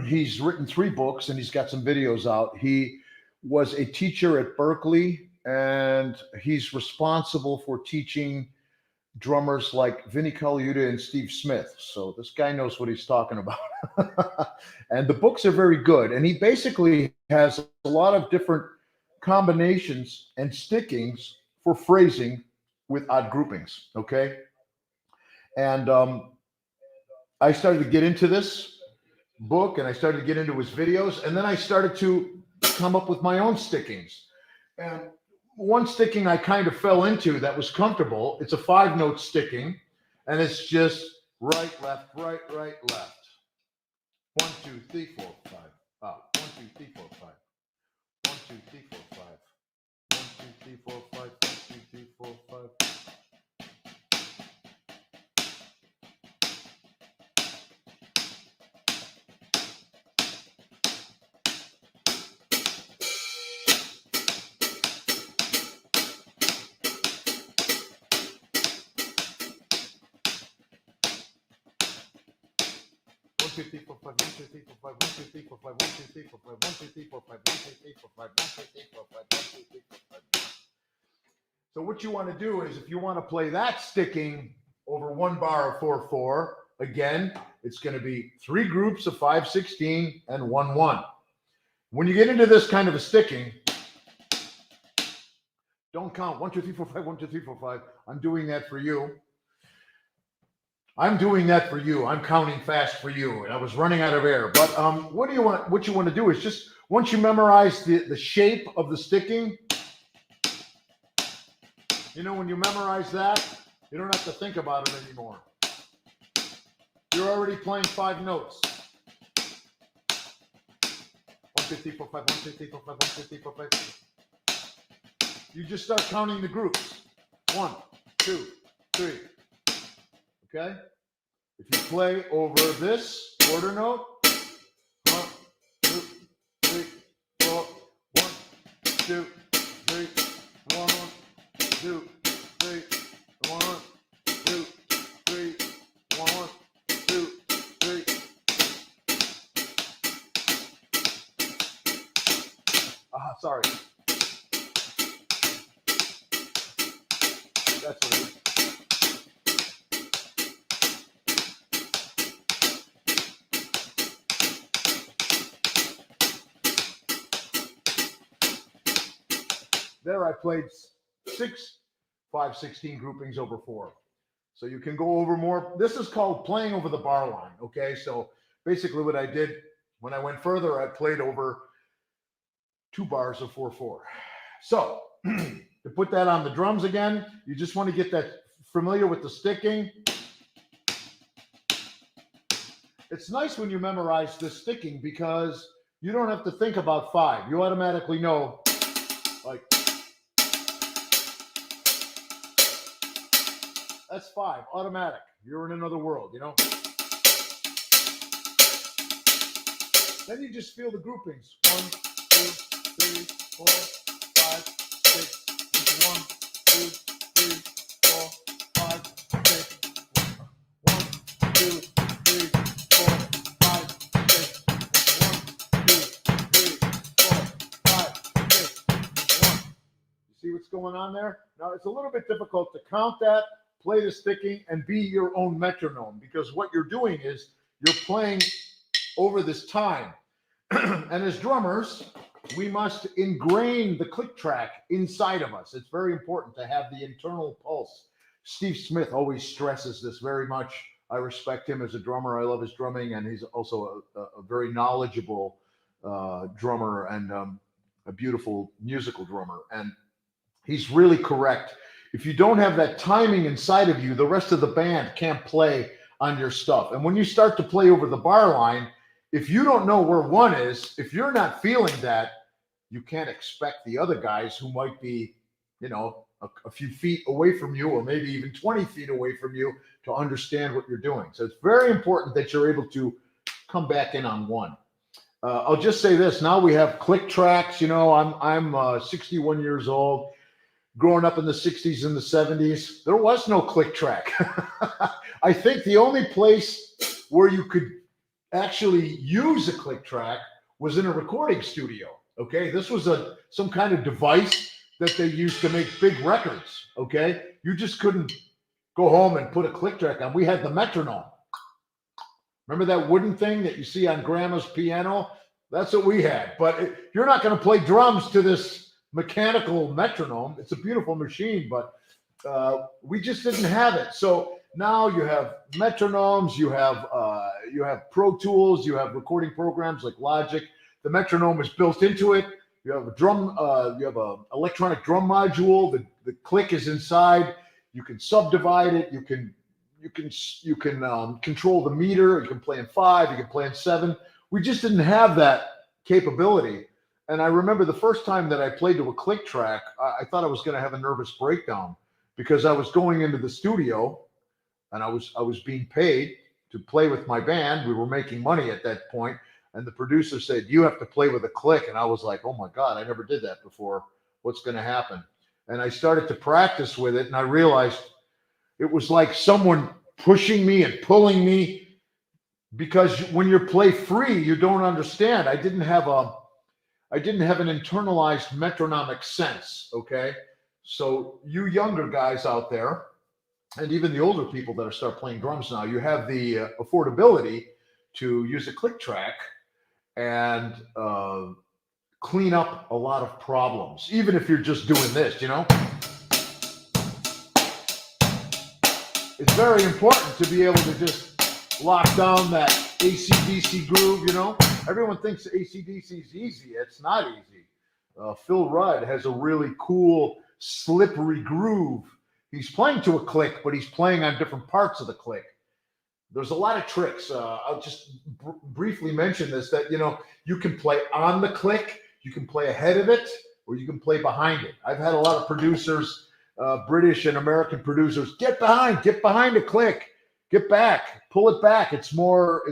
He's written 3 books and he's got some videos out. He was a teacher at Berkeley and he's responsible for teaching drummers like Vinnie Colaiuta and Steve Smith. So this guy knows what he's talking about. And the books are very good. And he basically has a lot of different combinations and stickings for phrasing with odd groupings. Okay. And I started to get into this book and I started to get into his videos. And then I started to come up with my own stickings. And one sticking I kind of fell into that was comfortable. It's a 5-note sticking, and it's just right, left, right, right, left. 1, 2, 3, 4, 5. 1, 2, 3, 4, 5. 1, 2, 3, 4, 5. 1, 2, 3, 4, 5. 1, 2, 3, 4, 5. So what you want to do is if you want to play that sticking over 1 bar of 4/4, again, it's going to be 3 groups of 5/16 and 1/1. When you get into this kind of a sticking, Don't count. 1, 2, 3, 4, 5. 1, 2, 3, 4, 5. I'm doing that for you. I'm counting fast for you. And I was running out of air. But what you want to do is just once you memorize the shape of the sticking, when you memorize that, you don't have to think about it anymore. You're already playing 5 notes. 1, 2, 3, 4, 5. 1, 2, 3, 4, 5. 1, 2, 3, 4, 5. You just start counting the groups. 1, 2, 3. Okay? If you play over this quarter note, 1, 2, 3, 4, 1, 2, 3, 1, 2, 3, 1, 2, 3, 1, 2, 3. Sorry. That's what it is. There I played 6 5/16 groupings over 4. So you can go over more. This is called playing over the bar line, okay? So basically what I did, when I went further, I played over 2 bars of 4/4. So to put that on the drums again, you just want to get that familiar with the sticking. It's nice when you memorize the sticking because you don't have to think about 5. You automatically know, like, that's 5, automatic. You're in another world, Then you just feel the groupings. 1, 2, 3, 4, 5, 6. 1, 2, 3, 4, 5, 6. 1, 2, 3, 4, 5, 6. 1, 2, 3, 4, 5, 6. 1. You see what's going on there? Now it's a little bit difficult to count that, play the sticking, and be your own metronome, because what you're doing is you're playing over this time. And as drummers, we must ingrain the click track inside of us. It's very important to have the internal pulse. Steve Smith always stresses this very much. I respect him as a drummer. I love his drumming, and he's also a very knowledgeable drummer and a beautiful musical drummer. And he's really correct. If you don't have that timing inside of you, the rest of the band can't play on your stuff. And when you start to play over the bar line, if you don't know where 1 is, if you're not feeling that, you can't expect the other guys who might be, a few feet away from you, or maybe even 20 feet away from you, to understand what you're doing. So it's very important that you're able to come back in on 1. I'll just say this. Now we have click tracks. I'm 61 years old. Growing up in the 60s and the 70s, there was no click track. I think the only place where you could actually use a click track was in a recording studio. Okay, this was some kind of device that they used to make big records. Okay, you just couldn't go home and put a click track on. We had the metronome. Remember that wooden thing that you see on grandma's piano? That's what we had. But you're not going to play drums to this mechanical metronome. It's a beautiful machine, but we just didn't have it. So now you have metronomes, you have Pro Tools, you have recording programs like Logic. The metronome is built into it. You have a electronic drum module. The click is inside. You can subdivide it. You can control the meter. You can play in 5. You can play in 7. We just didn't have that capability. And I remember the first time that I played to a click track, I thought I was going to have a nervous breakdown, because I was going into the studio and I was being paid to play with my band. We were making money at that point, and the producer said, "You have to play with a click." And I was like, "Oh my God, I never did that before. What's going to happen?" And I started to practice with it, and I realized it was like someone pushing me and pulling me, because when you play free, you don't understand. I didn't have an internalized metronomic sense. Okay. So you younger guys out there, and even the older people that are start playing drums now, you have the affordability to use a click track, and clean up a lot of problems, even if you're just doing this, you know? It's very important to be able to just lock down that AC/DC groove, you know? Everyone thinks AC/DC is easy. It's not easy. Phil Rudd has a really cool, slippery groove. He's playing to a click, but he's playing on different parts of the click. There's a lot of tricks. I'll just briefly mention this, that, you know, you can play on the click, you can play ahead of it, or you can play behind it. I've had a lot of producers, British and American producers, get behind a click, get back, pull it back. It's more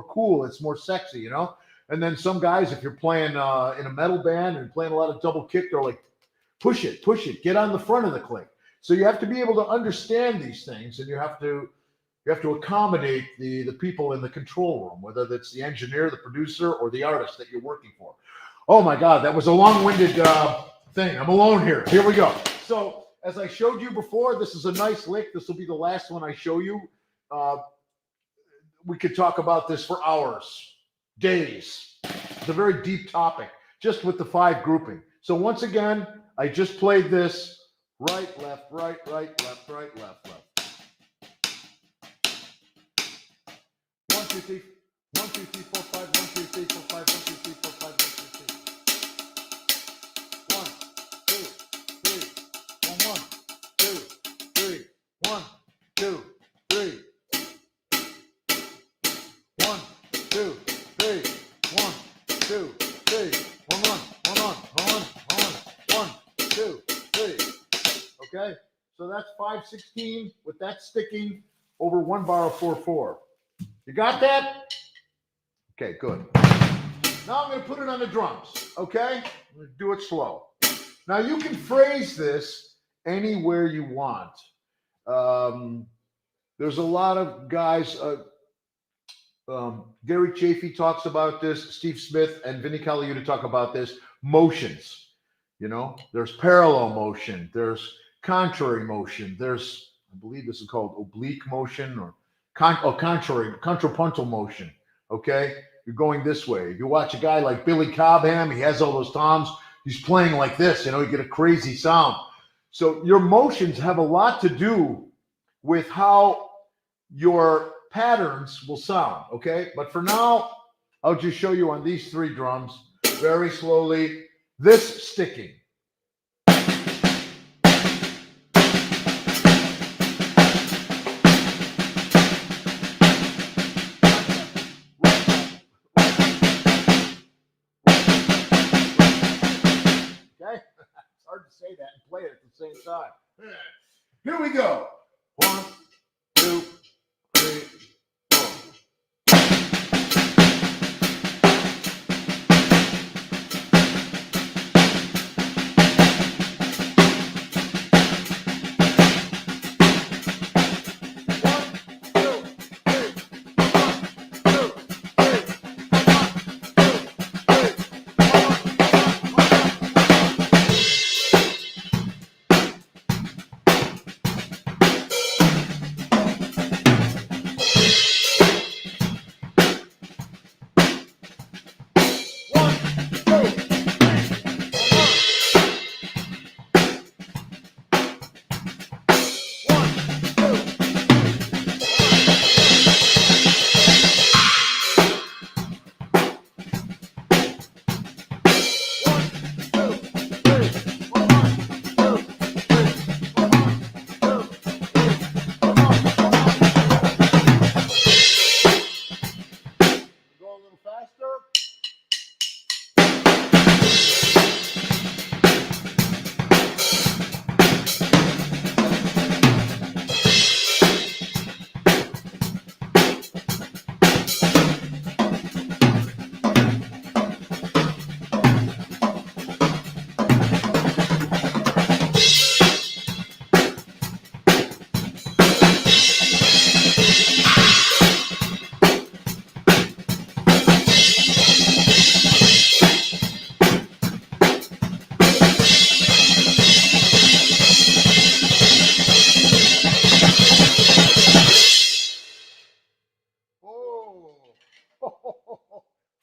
cool. It's more sexy, you know? And then some guys, if you're playing in a metal band and playing a lot of double kick, they're like, push it, get on the front of the click. So you have to be able to understand these things, and you have to accommodate the people in the control room, whether that's the engineer, the producer, or the artist that you're working for. Oh my God, that was a long-winded thing. I'm alone here. Here we go. So as I showed you before, this is a nice lick. This will be the last one I show you. We could talk about this for hours, days. It's a very deep topic, just with the 5 grouping. So once again, I just played this right, left, right, left, right, left. 1, 2, 3, 1, 2, 3, 4, 5, 1, 2, 3, 4, 5, 1, 2, 3, 4, 5, 1, 2, 3. 1, 2, 3, 1, 2, 3. 1, 2, 3, 1, 2, 3. 1, 2, 3. Okay, so that's 5/16 with that sticking over 1 bar of 4/4. You got that? Okay, good. Now I'm going to put it on the drums, okay? I'm going to do it slow. Now you can phrase this anywhere you want. There's a lot of guys, Gary Chafee talks about this, Steve Smith and Vinny Colaiuta talk about this, motions. You know, there's parallel motion, there's contrary motion, there's, I believe this is called oblique motion, or contrapuntal motion. Okay, you're going this way. If you watch a guy like Billy Cobham, he has all those toms. He's playing like this. You know, you get a crazy sound. So your motions have a lot to do with how your patterns will sound. Okay, but for now, I'll just show you on these 3 drums very slowly. This sticking. Hard to say that and play it at the same time. Here we go. 1, 2, 3, 4.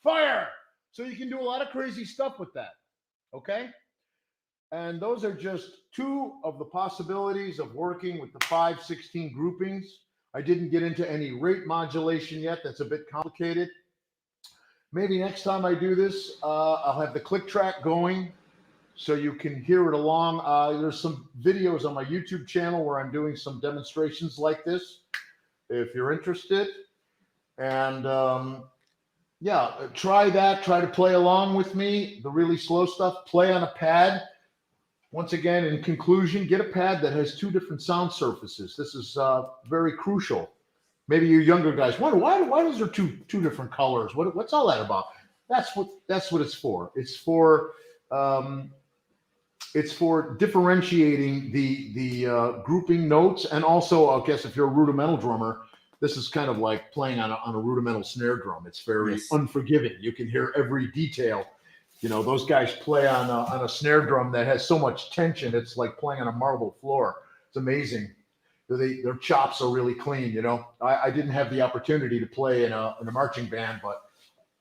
Fire! So you can do a lot of crazy stuff with that. Okay. And those are just two of the possibilities of working with the 5/16 groupings. I didn't get into any rate modulation yet. That's a bit complicated. Maybe next time I do this, I'll have the click track going so you can hear it along. There's some videos on my YouTube channel where I'm doing some demonstrations like this, if you're interested. And yeah, try that. Try to play along with me. The really slow stuff, play on a pad. Once again, in conclusion, get a pad that has two different sound surfaces. This is very crucial. Maybe you younger guys wonder why is there two different colors? What's all that about? That's what it's for. It's for differentiating the grouping notes, and also, I guess, if you're a rudimental drummer, this is kind of like playing on a rudimental snare drum. It's very unforgiving. You can hear every detail. You know, those guys play on a snare drum that has so much tension. It's like playing on a marble floor. It's amazing. Their chops are really clean. You know, I didn't have the opportunity to play in a marching band, but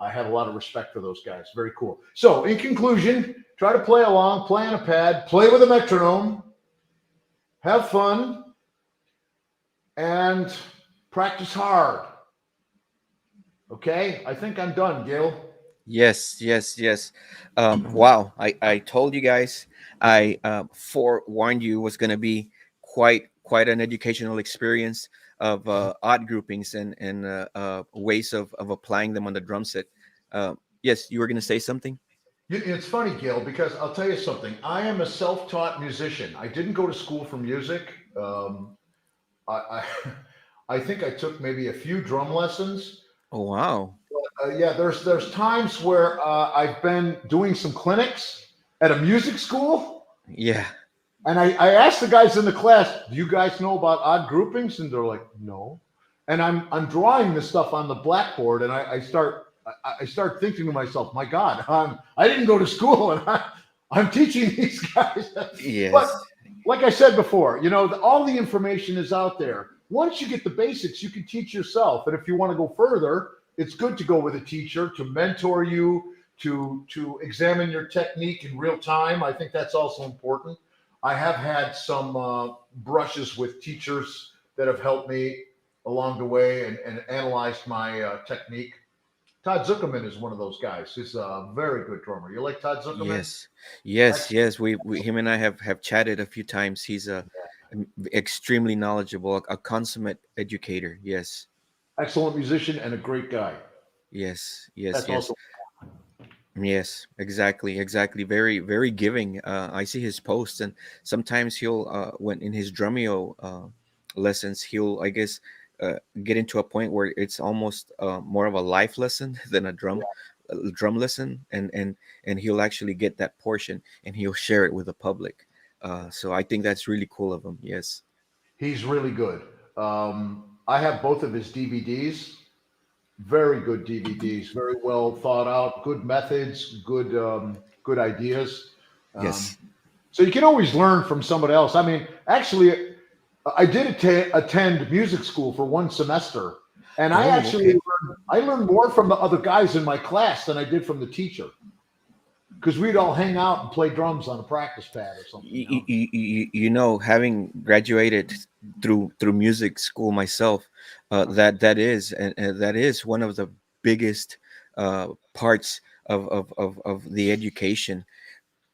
I have a lot of respect for those guys. Very cool. So, in conclusion, try to play along, play on a pad, play with a metronome, have fun, and practice hard. Okay, I think I'm done, Gil. Yes, yes, yes. Wow, I told you guys, I forewarned you was going to be quite an educational experience of odd groupings and ways of applying them on the drum set. Yes, you were going to say something? It's funny, Gil, because I'll tell you something. I am a self-taught musician. I didn't go to school for music. I I think I took maybe a few drum lessons. Oh, wow. Yeah, there's times where I've been doing some clinics at a music school, Yeah. and I asked the guys in the class, "Do you guys know about odd groupings?" And they're like, "No." And I'm drawing this stuff on the blackboard, and I start thinking to myself, "My God, I didn't go to school, and I'm teaching these guys." Yes. But like I said before, you know, all the information is out there. Once you get the basics, you can teach yourself, and if you want to go further, it's good to go with a teacher to mentor you, to examine your technique in real time. I think that's also important. I have had some brushes with teachers that have helped me along the way and analyzed my technique. Todd Zuckerman is one of those guys. He's a very good drummer. You like Todd Zuckerman? Yes, yes, Excellent. yes. We him and I have chatted a few times. He's extremely knowledgeable, a consummate educator. Yes, Excellent musician and a great guy. yes, yes, That's yes, also yes. Exactly, exactly. Very, very giving. I see his posts, and sometimes he'll when in his drumeo lessons, he'll, I guess, get into a point where it's almost more of a life lesson than a drum lesson, and he'll actually get that portion and he'll share it with the public. So I think that's really cool of him. Yes. he's really good. I have both of his DVDs. Very good DVDs. Very well thought out. Good methods. Good ideas. Um, Yes. so you can always learn from somebody else. I mean, actually, I did attend music school for one semester, and I Oh, actually okay. I learned more from the other guys in my class than I did from the teacher, because we'd all hang out and play drums on a practice pad or something. You know? You know, having graduated through music school myself, and that is one of the biggest parts of the education,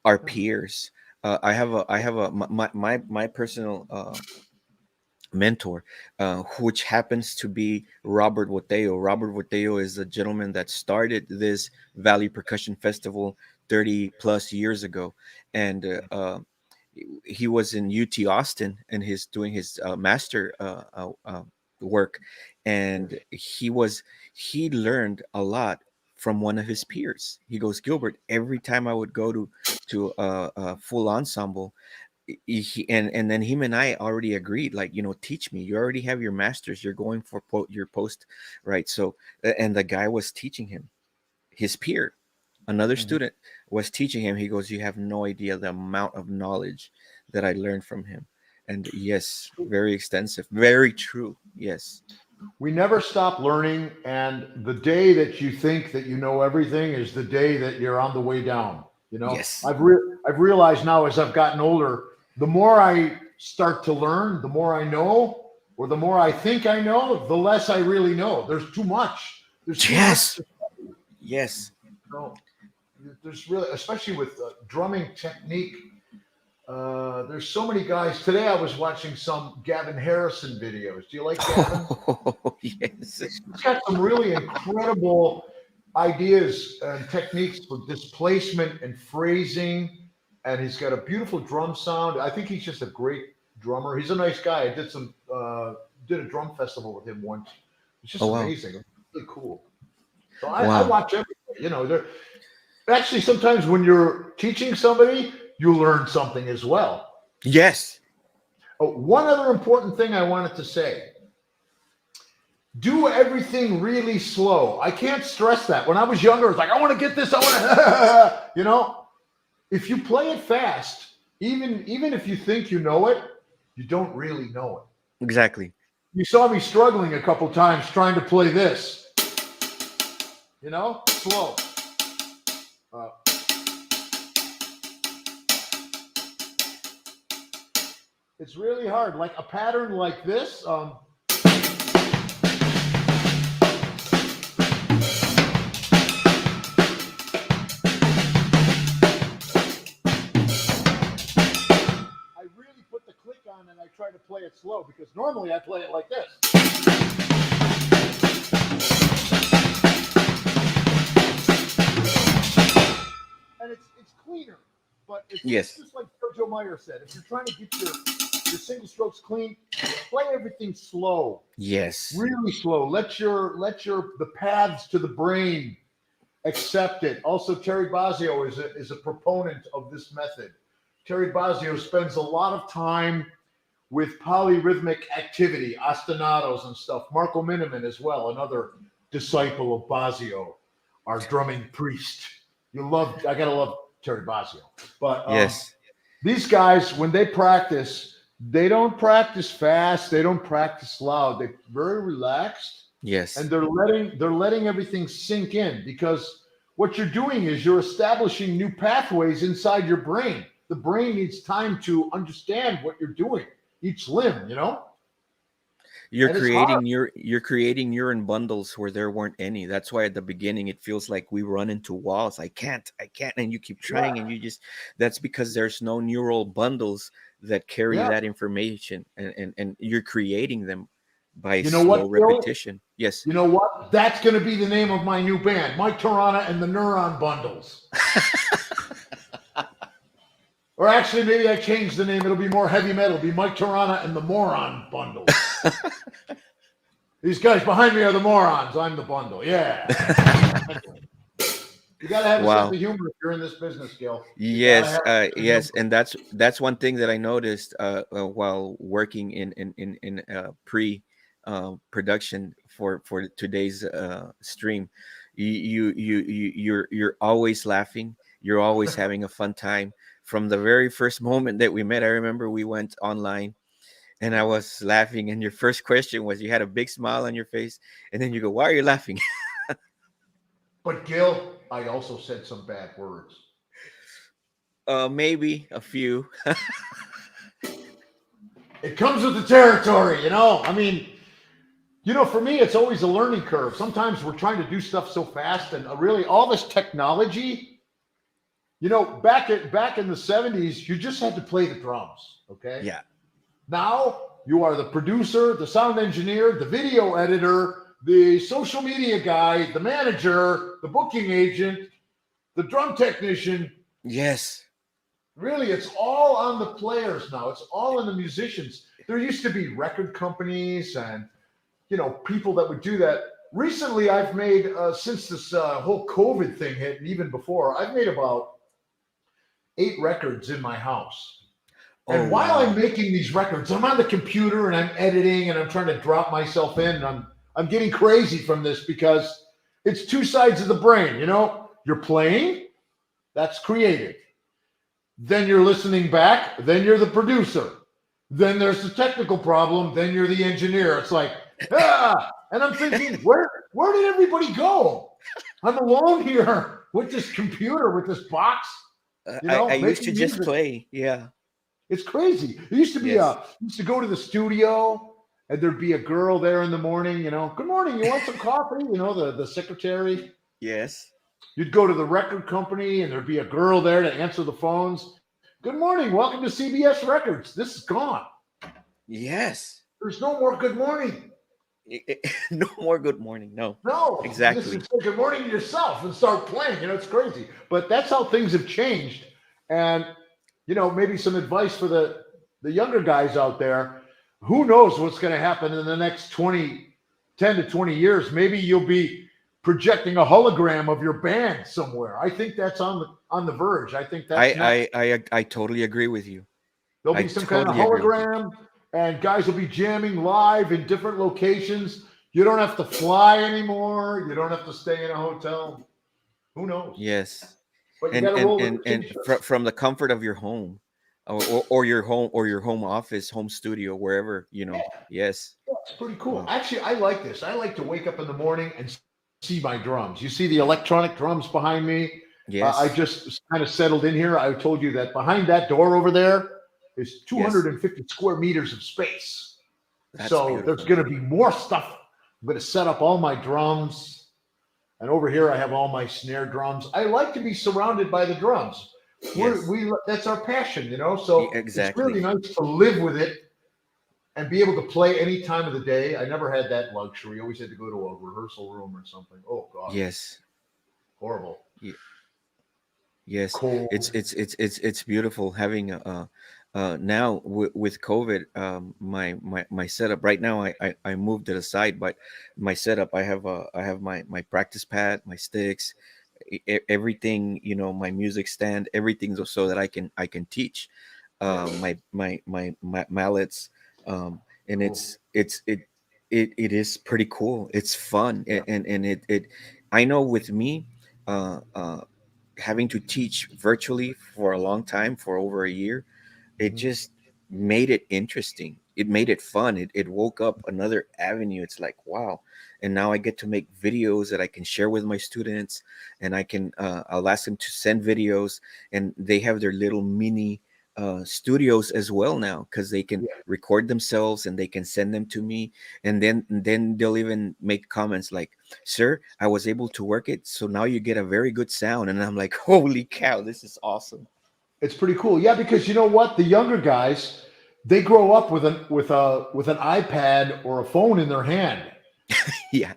our peers. I have a my personal mentor, which happens to be Robert Boteo. Robert Boteo is the gentleman that started this Valley Percussion Festival 30 plus years ago, and he was in UT Austin and he's doing his master work, and he learned a lot from one of his peers. He goes, Gilbert, every time I would go to a full ensemble, and then him and I already agreed, like, teach me. You already have your master's. You're going for your post, right? So, and the guy was teaching him, his peer, another Mhm. student was teaching him. He goes, you have no idea the amount of knowledge that I learned from him. And yes, very extensive, very true. Yes. we never stop learning, and the day that you think that you know everything is the day that you're on the way down. You know, Yes. I've realized now as I've gotten older, the more I start to learn, the more I know, or the more I think I know, the less I really know. There's too much. There's too Yes. much. Yes. You know, there's really, especially with drumming technique. There's so many guys. Today I was watching some Gavin Harrison videos. Do you like Gavin? Oh, yes. He's got some really incredible ideas and techniques for displacement and phrasing, and he's got a beautiful drum sound. I think he's just a great drummer. He's a nice guy. I did a drum festival with him once. It's just amazing. It's really cool. So I watch everything. You know, they're actually sometimes when you're teaching somebody, you learn something as well. Yes. Oh, one other important thing I wanted to say. Do everything really slow. I can't stress that. When I was younger, it's like, I want to get this. I want to, you know, if you play it fast, even if you think you know it, you don't really know it. Exactly. You saw me struggling a couple times trying to play this. You know, slow. It's really hard. Like a pattern like this. And I try to play it slow because normally I play it like this. And it's cleaner, but it's just like Joe Meyer said. If you're trying to get your single strokes clean, play everything slow. Yes. Really slow. Let the paths to the brain accept it. Also, Terry Bozzio is a proponent of this method. Terry Bozzio spends a lot of time with polyrhythmic activity, ostinatos and stuff. Marco Miniman as well, another disciple of Bozzio, our drumming priest. I gotta love Terry Bozzio. But these guys, when they practice, they don't practice fast, they don't practice loud. They're very relaxed. Yes. And they're letting everything sink in, because what you're doing is you're establishing new pathways inside your brain. The brain needs time to understand what you're doing. Each limb, you know, you're creating neuron bundles where there weren't any. That's why at the beginning it feels like we run into walls. I can't, and you keep trying, and that's because there's no neural bundles that carry that information, and you're creating them by slow repetition. Yes. You know what? That's going to be the name of my new band, Mike Terrana and the Neuron Bundles. Or actually, maybe I changed the name. It'll be more heavy metal. It'll be Mike Terrana and the Moron Bundle. These guys behind me are the morons. I'm the bundle. Yeah. You got to have a sense of humor if you're in this business, Gil. Yes, yes. And that's one thing that I noticed while working in pre-production for today's stream. You're always laughing. You're always having a fun time. From the very first moment that we met, I remember we went online and I was laughing. And your first question was, you had a big smile on your face. And then you go, why are you laughing? But Gil, I also said some bad words. Maybe a few. It comes with the territory, you know? I mean, you know, for me, it's always a learning curve. Sometimes we're trying to do stuff so fast, and really all this technology. You know, back in the 70s, you just had to play the drums, okay? Yeah. Now you are the producer, the sound engineer, the video editor, the social media guy, the manager, the booking agent, the drum technician. Yes. Really, it's all on the players now. It's all in the musicians. There used to be record companies and, you know, people that would do that. Recently, I've made, since this whole COVID thing hit, and even before, I've made about 8 records in my house. And while I'm making these records, I'm on the computer and I'm editing and I'm trying to drop myself in. And I'm getting crazy from this because it's two sides of the brain. You know, you're playing, that's creative. Then you're listening back, then you're the producer. Then there's the technical problem, then you're the engineer. It's like Yeah. And I'm thinking, where did everybody go? I'm alone here with this computer, with this box, I used to making just music. play. Yeah. It's crazy. It used to be Yes. used to go to the studio and there'd be a girl there in the morning, good morning, you want some coffee? The secretary. Yes. You'd go to the record company and there'd be a girl there to answer the phones. Good morning, welcome to CBS Records. This is gone. Yes. There's no more good morning. No more good morning. No. No, you just Exactly. say good morning to yourself and start playing. It's crazy. But that's how things have changed. And, maybe some advice for the younger guys out there. Who knows what's going to happen in the next 10 to 20 years? Maybe you'll be projecting a hologram of your band somewhere. I think that's on the verge. I think that's next. I totally agree with you. There'll I be some kind of totally agree with you. hologram, and guys will be jamming live in different locations. You don't have to fly anymore. You don't have to stay in a hotel. Who knows? Yes. But you and got to and roll with and, the and t-shirts. from the comfort of your home, or your home office, home studio, wherever. Yeah, Yes. it's pretty cool. Wow. Actually, I like this. I like to wake up in the morning and see my drums. You see the electronic drums behind me? I Yes. just kind of settled in here. I told you that behind that door over there is Yes. 250 square meters of space. That's So there's beautiful. going to be more stuff. I'm going to set up all my drums. And over here, I have all my snare drums. I like to be surrounded by the drums. Yes. That's our passion, So it's Exactly. really nice to live with it and be able to play any time of the day. I never had that luxury. I always had to go to a rehearsal room or something. Oh God, Yes. horrible. Yes, Cold. it's beautiful having now with COVID, my setup right now, I moved it aside, but my setup, I have my practice pad, my sticks, everything, my music stand, everything, so that I can teach, my mallets, and Cool. it is pretty cool. It's fun, Yeah. and it I know with me, having to teach virtually for a long time, for over a year, it Mhm. just made it interesting. It made it fun. It woke up another avenue. It's like, wow. And now I get to make videos that I can share with my students, and I'll ask them to send videos, and they have their little mini studios as well now, because they can Yeah. record themselves and they can send them to me, and then they'll even make comments like, sir, I was able to work it, so now you get a very good sound. And I'm like, holy cow, this is awesome. It's pretty cool. Yeah, because you know what? The younger guys, they grow up with an iPad or a phone in their hand. Yeah.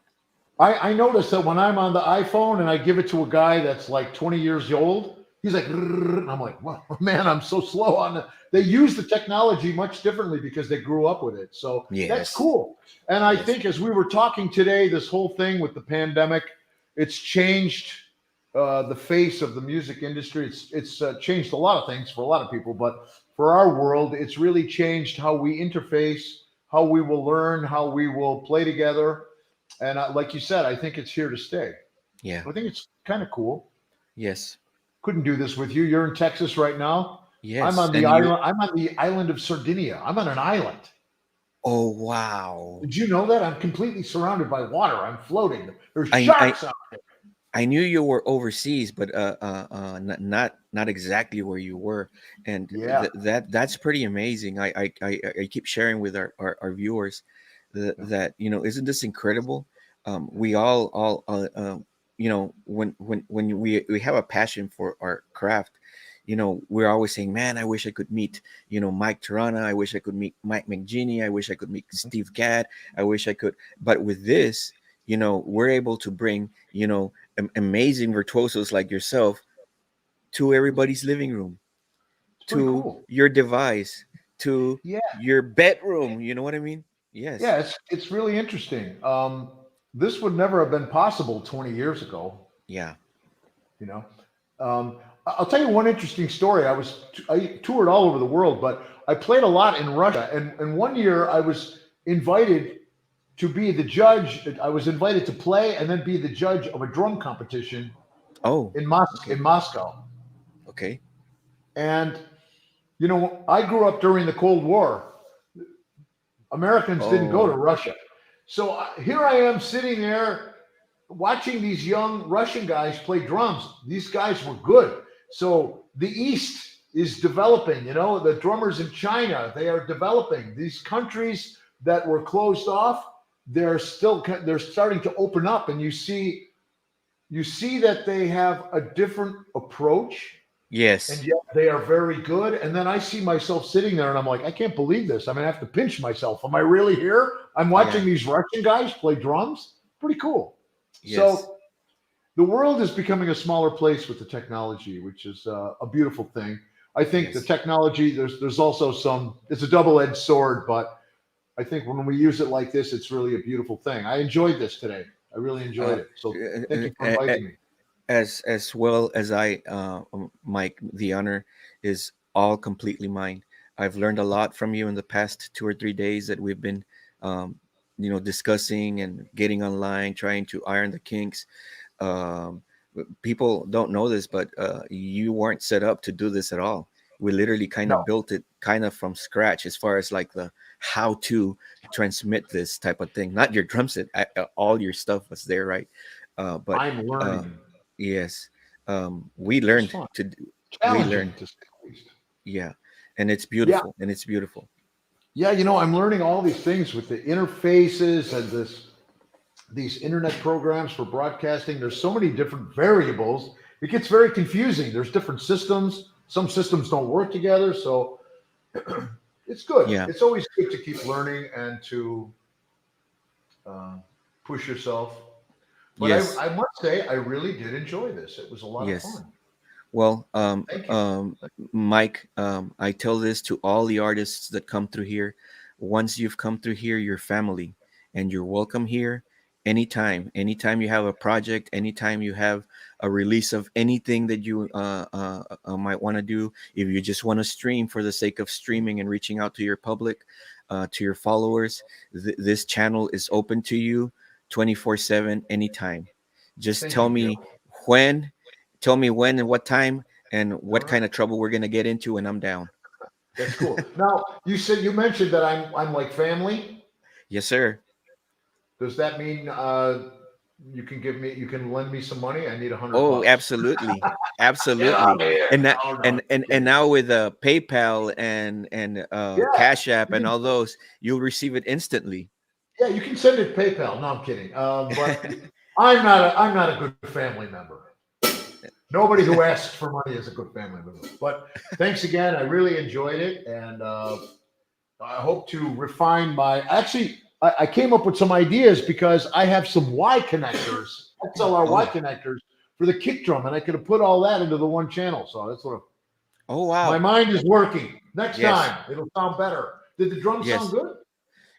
I notice that when I'm on the iPhone and I give it to a guy that's like 20 years old, he's like, and I'm like, well, man, I'm so slow on it. They use the technology much differently because they grew up with it. So that's Yes. cool. And I Yes. think as we were talking today, this whole thing with the pandemic, it's changed the face of the music industry. It's changed a lot of things for a lot of people, but for our world, it's really changed how we interface, how we will learn, how we will play together. And like you said, I think it's here to stay. Yeah. I think it's kind of cool. Yes. Couldn't do this with you. You're in Texas right now. I'm Yes. on the And you. island. I'm on the island of Sardinia. I'm on an island. Oh, wow. Did you know that? I'm completely surrounded by water. I'm floating. There's I sharks out. I knew you were overseas, but not exactly where you were, and Yeah. that's pretty amazing. I keep sharing with our viewers Yeah. that, isn't this incredible? We all when we have a passion for our craft, we're always saying, man, I wish I could meet, Mike Terrana. I wish I could meet Mike McGinney. I wish I could meet Steve Gadd. I wish I could. But with this, we're able to bring, amazing virtuosos like yourself to everybody's living room, It's pretty to cool. your device, to Yeah. your bedroom. You know what I mean? Yes. Yeah. It's really interesting. This would never have been possible 20 years ago. Yeah. You know, I'll tell you one interesting story. I toured all over the world, but I played a lot in Russia. And one year I was invited to be the judge. I was invited to play and then be the judge of a drum competition Oh, in okay. Moscow. Okay. And I grew up during the Cold War. Americans didn't go to Oh, Russia. So here I am sitting there watching these young Russian guys play drums. These guys were good. So the East is developing. The drummers in China, they are developing. These countries that were closed off, they're starting to open up, and you see that they have a different approach, and Yes. yet they are very good. And then I see myself sitting there and I'm like, I can't believe this. I'm gonna have to pinch myself. Am I really here? I'm watching Yeah. these Russian guys play drums. Pretty cool. Yes. So the world is becoming a smaller place with the technology, which is a beautiful thing. I think the Yes. technology, there's also it's a double-edged sword, but I think when we use it like this, it's really a beautiful thing. I enjoyed this today. I really enjoyed Uh, it. So thank uh, you for uh, uh, inviting me. as well as Mike, the honor is all completely mine. I've learned a lot from you in the past 2 or 3 days that we've been um, discussing and getting online, trying to iron the kinks. um, People don't know this, but you weren't set up to do this at all. We literally kind No, of built it kind of from scratch as far as like the how to transmit this type of thing. Not your drum set, all your stuff was there, right? But I'm uh, learning. yes, we It was learned fun, we challenging learned, to say the least. yeah, and it's Yeah, beautiful, and it's beautiful. yeah. I'm learning all these things with the interfaces and these internet programs for broadcasting. There's so many different variables. It gets very confusing. There's different systems. Some systems don't work together, so it's good. Yeah, It's always good to keep learning and to uh, push yourself. But yes, I must say, I really did enjoy this. It was a lot of yes. fun. Well, Thank you. Mike, I tell this to all the artists that come through here. Once you've come through here, you're family, and you're welcome here anytime. Anytime you have a project, anytime you have a release of anything that you might want to do. If you just want to stream for the sake of streaming and reaching out to your public, to your followers, this channel is open to you 24/7, anytime. Just Thank you, Gil. when tell me when and what time and All what right. kind of trouble we're gonna get into, and I'm down. That's cool. Now, you mentioned that I'm like family. Yes, sir. Does that mean you can lend me some money? I need 100 Oh, bucks. absolutely, Get out absolutely. of here. And that No, no, just and kidding. now with PayPal and Yeah, Cash App you and can, all those, you'll receive it instantly. yeah, you can send it PayPal. No, I'm kidding. But I'm not a good family member. Nobody who asks for money is a good family member. But thanks again. I really enjoyed it, and I hope to refine my. Actually, I came up with some ideas because I have some Y connectors, XLR Y Oh, connectors for the kick drum, and I could have put all that into the one channel. So that's what oh my wow. mind is working. Next Yes, time, it'll sound better. Did the drum sound yes. good?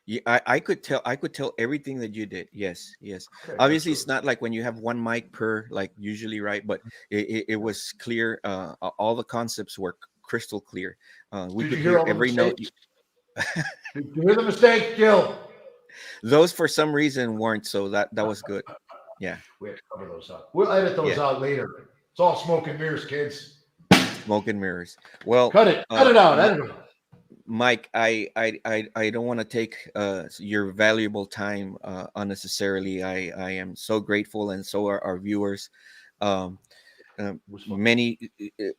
Yeah, I could tell everything that you did. Yes, yes. Okay, that's Obviously, good. it's not like when you have one mic per like usually, right? But it was clear. All the concepts were crystal clear. We Did could you hear hear all the every note. mistakes? Did you hear the mistake, Gil? Those for some reason weren't, so that was good. Yeah, We have to cover those up. We'll edit those yeah. out later. It's all smoke and mirrors, kids. Smoke and mirrors. Well, Cut it. Cut it out. Edit it out. Mike, I don't want to take your valuable time unnecessarily. I am so grateful, and so are our viewers. Um, It was fun. Many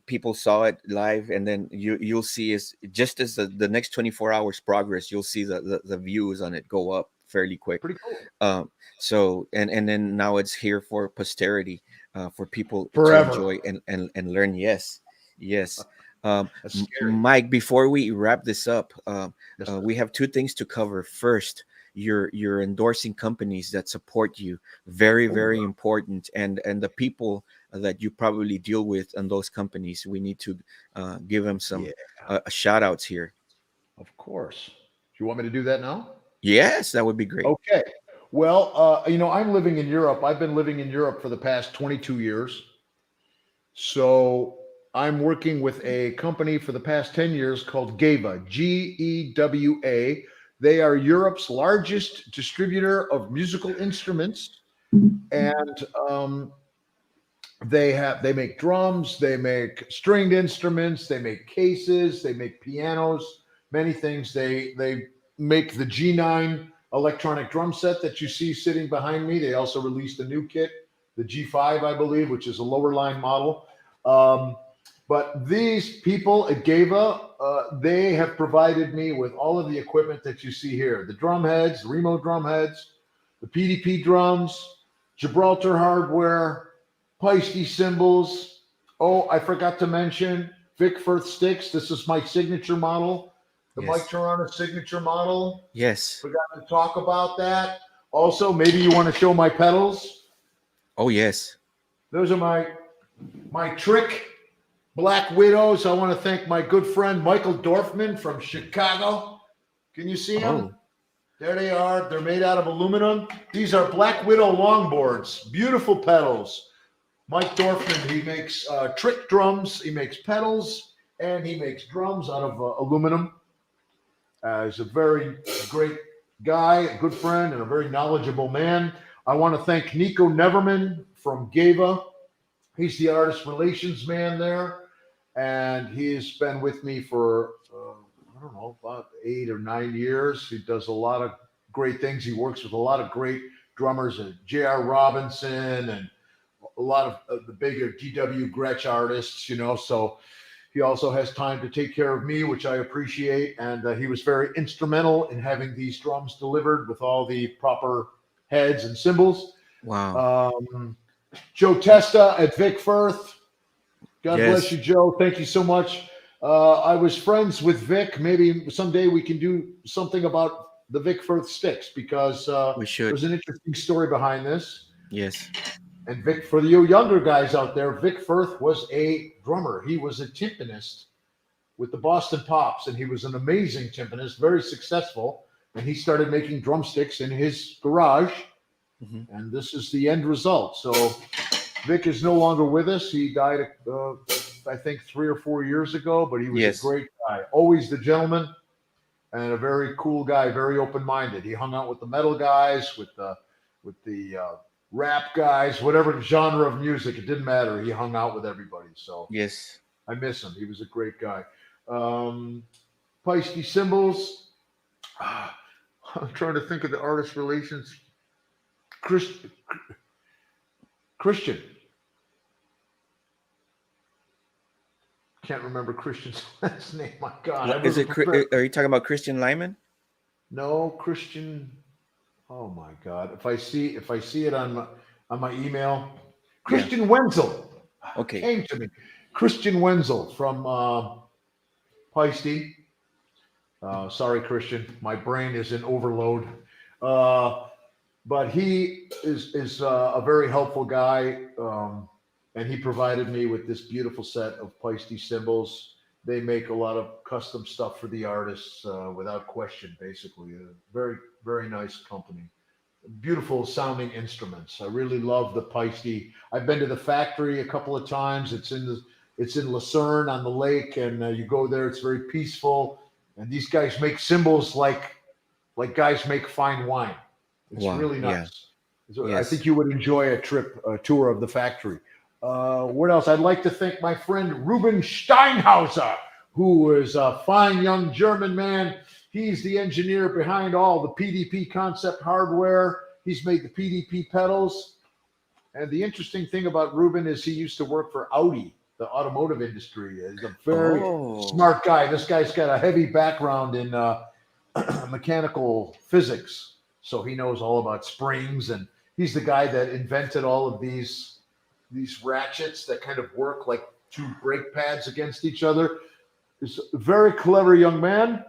people saw it live, and then you'll see is just as the next 24 hours progress, you'll see the views on it go up fairly quick. Pretty cool. So and then now it's here for posterity, for people to Forever. enjoy and learn. Yes, yes. That's scary. Mike, before we wrap this up, Yes, sir. we have two things to cover. First, you're endorsing companies that support you. Very, Oh, very important. And the people that you probably deal with in those companies, we need to give them some yeah, shout outs here. of course. Do you want me to do that now? Yes, that would be great. Okay. Well, I'm living in Europe. I've been living in Europe for the past 22 years. So I'm working with a company for the past 10 years called Gewa, Gewa. They are Europe's largest distributor of musical instruments. And they make drums, they make stringed instruments, they make cases, they make pianos, many things. They make the G9 electronic drum set that you see sitting behind me. They also released a new kit, the G5, I believe, which is a lower line model. But these people at Gava, they have provided me with all of the equipment that you see here. The drum heads, the Remo drum heads, the PDP drums, Gibraltar hardware, Peisty cymbals. Oh, I forgot to mention Vic Firth sticks. This is my signature model, the Yes. Mike Terrana signature model. Yes. Forgot to talk about that. Also, maybe you want to show my pedals. Oh, yes. Those are my trick Black Widows. I want to thank my good friend Michael Dorfman from Chicago. Can you see them? Oh. There they are. They're made out of aluminum. These are Black Widow longboards. Beautiful pedals. Mike Dorfman, he makes trick drums. He makes pedals, and he makes drums out of aluminum. He's a very great guy, a good friend, and a very knowledgeable man. I want to thank Nico Neverman from Gava. He's the artist relations man there, and he's been with me for, I don't know, about 8 or 9 years. He does a lot of great things. He works with a lot of great drummers, J.R. Robinson, and a lot of the bigger D.W. Gretsch artists, so he also has time to take care of me, which I appreciate. And he was very instrumental in having these drums delivered with all the proper heads and cymbals. Wow. Joe Testa at Vic Firth. God Yes. bless you, Joe. Thank you so much. I was friends with Vic. Maybe someday we can do something about the Vic Firth sticks, because We should. there's an interesting story behind this. Yes. And Vic, for you younger guys out there, Vic Firth was a drummer. He was a timpanist with the Boston Pops, and he was an amazing timpanist, very successful. And he started making drumsticks in his garage, and this is the end result. So Vic is no longer with us. He died, I think, 3 or 4 years ago, but he was Yes. a great guy. Always the gentleman, and a very cool guy, very open-minded. He hung out with the metal guys, with the rap guys, whatever genre of music, it didn't matter. He hung out with everybody. So Yes. I miss him. He was a great guy. Peisty cymbals. I'm trying to think of the artist relations. Christian. Can't remember Christian's last name. My God. Is it? Are you talking about Christian Lyman? No, Christian. Oh my God! If I see it on my email, Christian Wenzel. Okay. Came to me, Christian Wenzel from Peisty. Sorry, Christian, my brain is in overload. But he is a very helpful guy, and he provided me with this beautiful set of Peisty cymbals. They make a lot of custom stuff for the artists, without question. Basically, a very, very nice company. Beautiful sounding instruments. I really love the Peisty. I've been to the factory a couple of times. It's in Lucerne on the lake, and you go there. It's very peaceful. And these guys make cymbals like guys make fine wine. It's really nice. Yeah. So yes. I think you would enjoy a tour of the factory. What else? I'd like to thank my friend Ruben Steinhauser, who is a fine young German man. He's the engineer behind all the PDP concept hardware. He's made the PDP pedals. And the interesting thing about Ruben is he used to work for Audi, the automotive industry. He's a very smart guy. This guy's got a heavy background in mechanical physics. So he knows all about springs. And he's the guy that invented all of these ratchets that kind of work like 2 brake pads against each other. He's a very clever young man.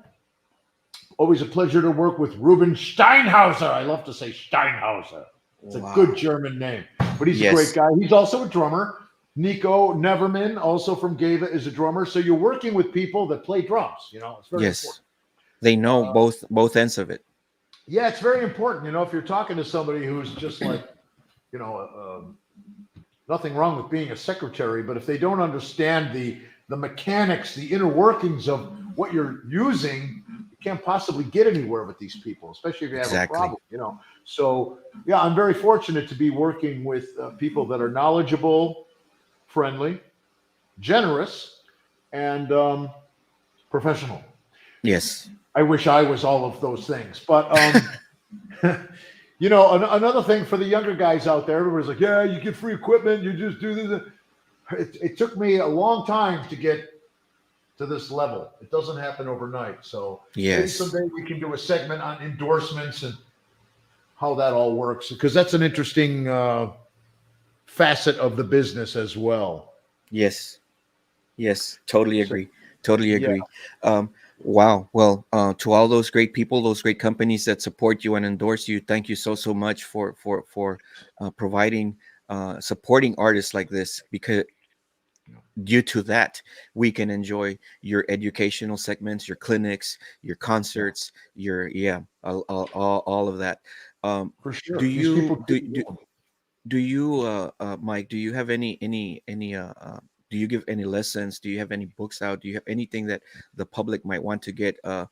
Always a pleasure to work with Ruben Steinhauser. I love to say Steinhauser. It's a good German name, but he's a great guy. He's also a drummer. Nico Neverman, also from Gava, is a drummer. So you're working with people that play drums. It's very important. They know both ends of it. Yeah, it's very important. If you're talking to somebody who's just like, nothing wrong with being a secretary, but if they don't understand the mechanics, the inner workings of what you're using, you can't possibly get anywhere with these people, especially if you have a problem, So, yeah, I'm very fortunate to be working with people that are knowledgeable, friendly, generous, and professional. Yes. I wish I was all of those things, but You know, another thing for the younger guys out there, everybody's like, yeah, you get free equipment, you just do this. It took me a long time to get to this level. It doesn't happen overnight. So maybe Yes. someday we can do a segment on endorsements and how that all works, because that's an interesting facet of the business as well. Yes. Yes. Totally So, agree. Totally yeah. agree. Wow. Well, to all those great people, those great companies that support you and endorse you, thank you so much for providing supporting artists like this, because due to that we can enjoy your educational segments, your clinics, your concerts, your all of that. For Do sure. These you people keep me going. do you Mike, do you have any do you give any lessons? Do you have any books out? Do you have anything that the public might want to get their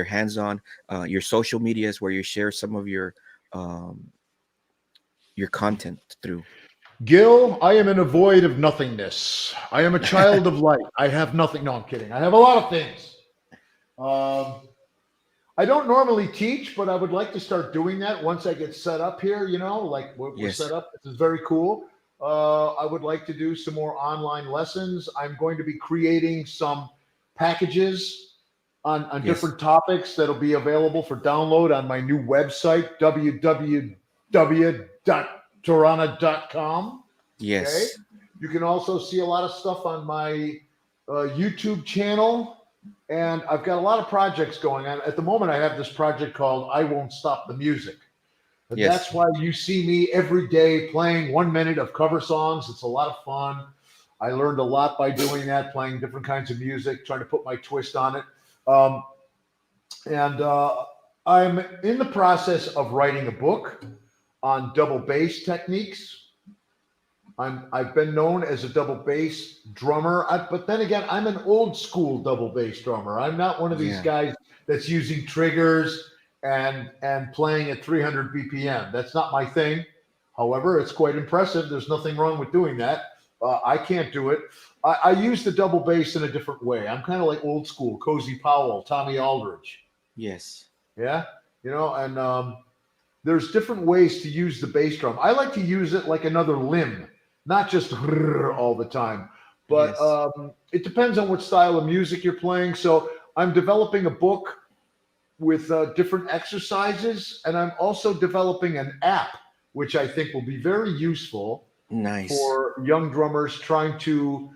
hands on? Your social medias where you share some of um, your content through. Gil, I am in a void of nothingness. I am a child of light. I have nothing. No, I'm kidding. I have a lot of things. Um, I don't normally teach, but I would like to start doing that once I get set up here. You know, like we're set Yes. up. This is very cool. I would like to do some more online lessons. I'm going to be creating some packages on Yes. different topics that'll be available for download on my new website, www.terrana.com. Okay. Yes. You can also see a lot of stuff on my YouTube channel. And I've got a lot of projects going on. At the moment, I have this project called I Won't Stop the Music. And Yes. that's why you see me every day playing 1 minute of cover songs. It's a lot of fun. I learned a lot by doing that, playing different kinds of music, trying to put my twist on it. And I'm in the process of writing a book on double bass techniques. I've been known as a double bass drummer, but then again, I'm an old school double bass drummer. I'm not one of these Yeah. guys that's using triggers and playing at 300 BPM. That's not my thing. However, it's quite impressive. There's nothing wrong with doing that. I can't do it. I use the double bass in a different way. I'm kind of like old school, Cozy Powell, Tommy Aldridge. Yes. Yeah, you know, and there's different ways to use the bass drum. I like to use it like another limb, not just all the time. But Yes. it depends on what style of music you're playing. So I'm developing a book with different exercises, and I'm also developing an app, which I think will be very useful Nice. for young drummers trying to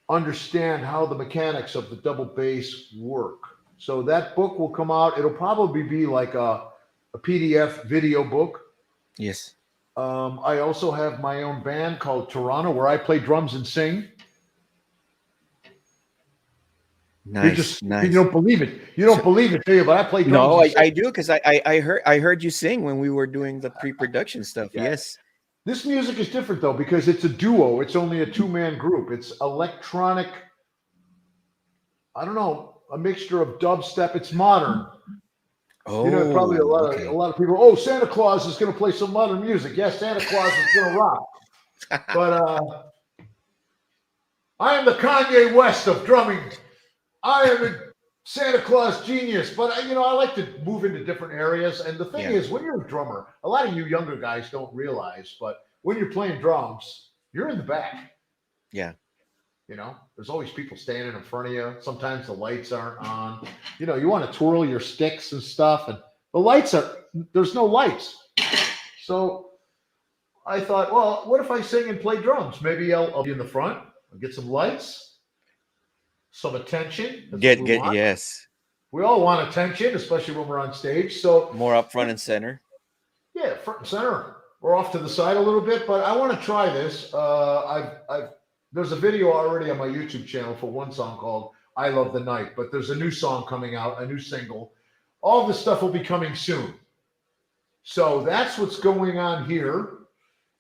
understand how the mechanics of the double bass work. So that book will come out. It'll probably be like a PDF video book. Yes. I also have my own band called Terrana, where I play drums and sing. Nice. You Nice. don't believe it. You don't So, believe it, do you? But I play drums no, and sing. I do, because I heard you sing when we were doing the pre-production stuff. Yeah. Yes. This music is different though because it's a duo. It's only a two-man group. It's electronic. I don't know, a mixture of dubstep. It's modern. You know, probably a Oh, lot okay. of people. Oh, Santa Claus is going to play some modern music. Yes, Santa Claus is going to rock. But I am the Kanye West of drumming. I am a Santa Claus genius. But you know, I like to move into different areas. And the thing Yeah. is, when you're a drummer, a lot of you younger guys don't realize, but when you're playing drums, you're in the back. Yeah. You know, there's always people standing in front of you. Sometimes the lights aren't on. You know, you want to twirl your sticks and stuff, and the lights there's no lights. So I thought, well, what if I sing and play drums? Maybe I'll be in the front, I'll get some lights, some attention. That's what we Get want. yes. We all want attention, especially when we're on stage. So More up front and center. yeah, front and center. We're off to the side a little bit, but I want to try this. There's a video already on my YouTube channel for one song called I Love the Night, but there's a new song coming out, a new single. All this stuff will be coming soon. So that's what's going on here.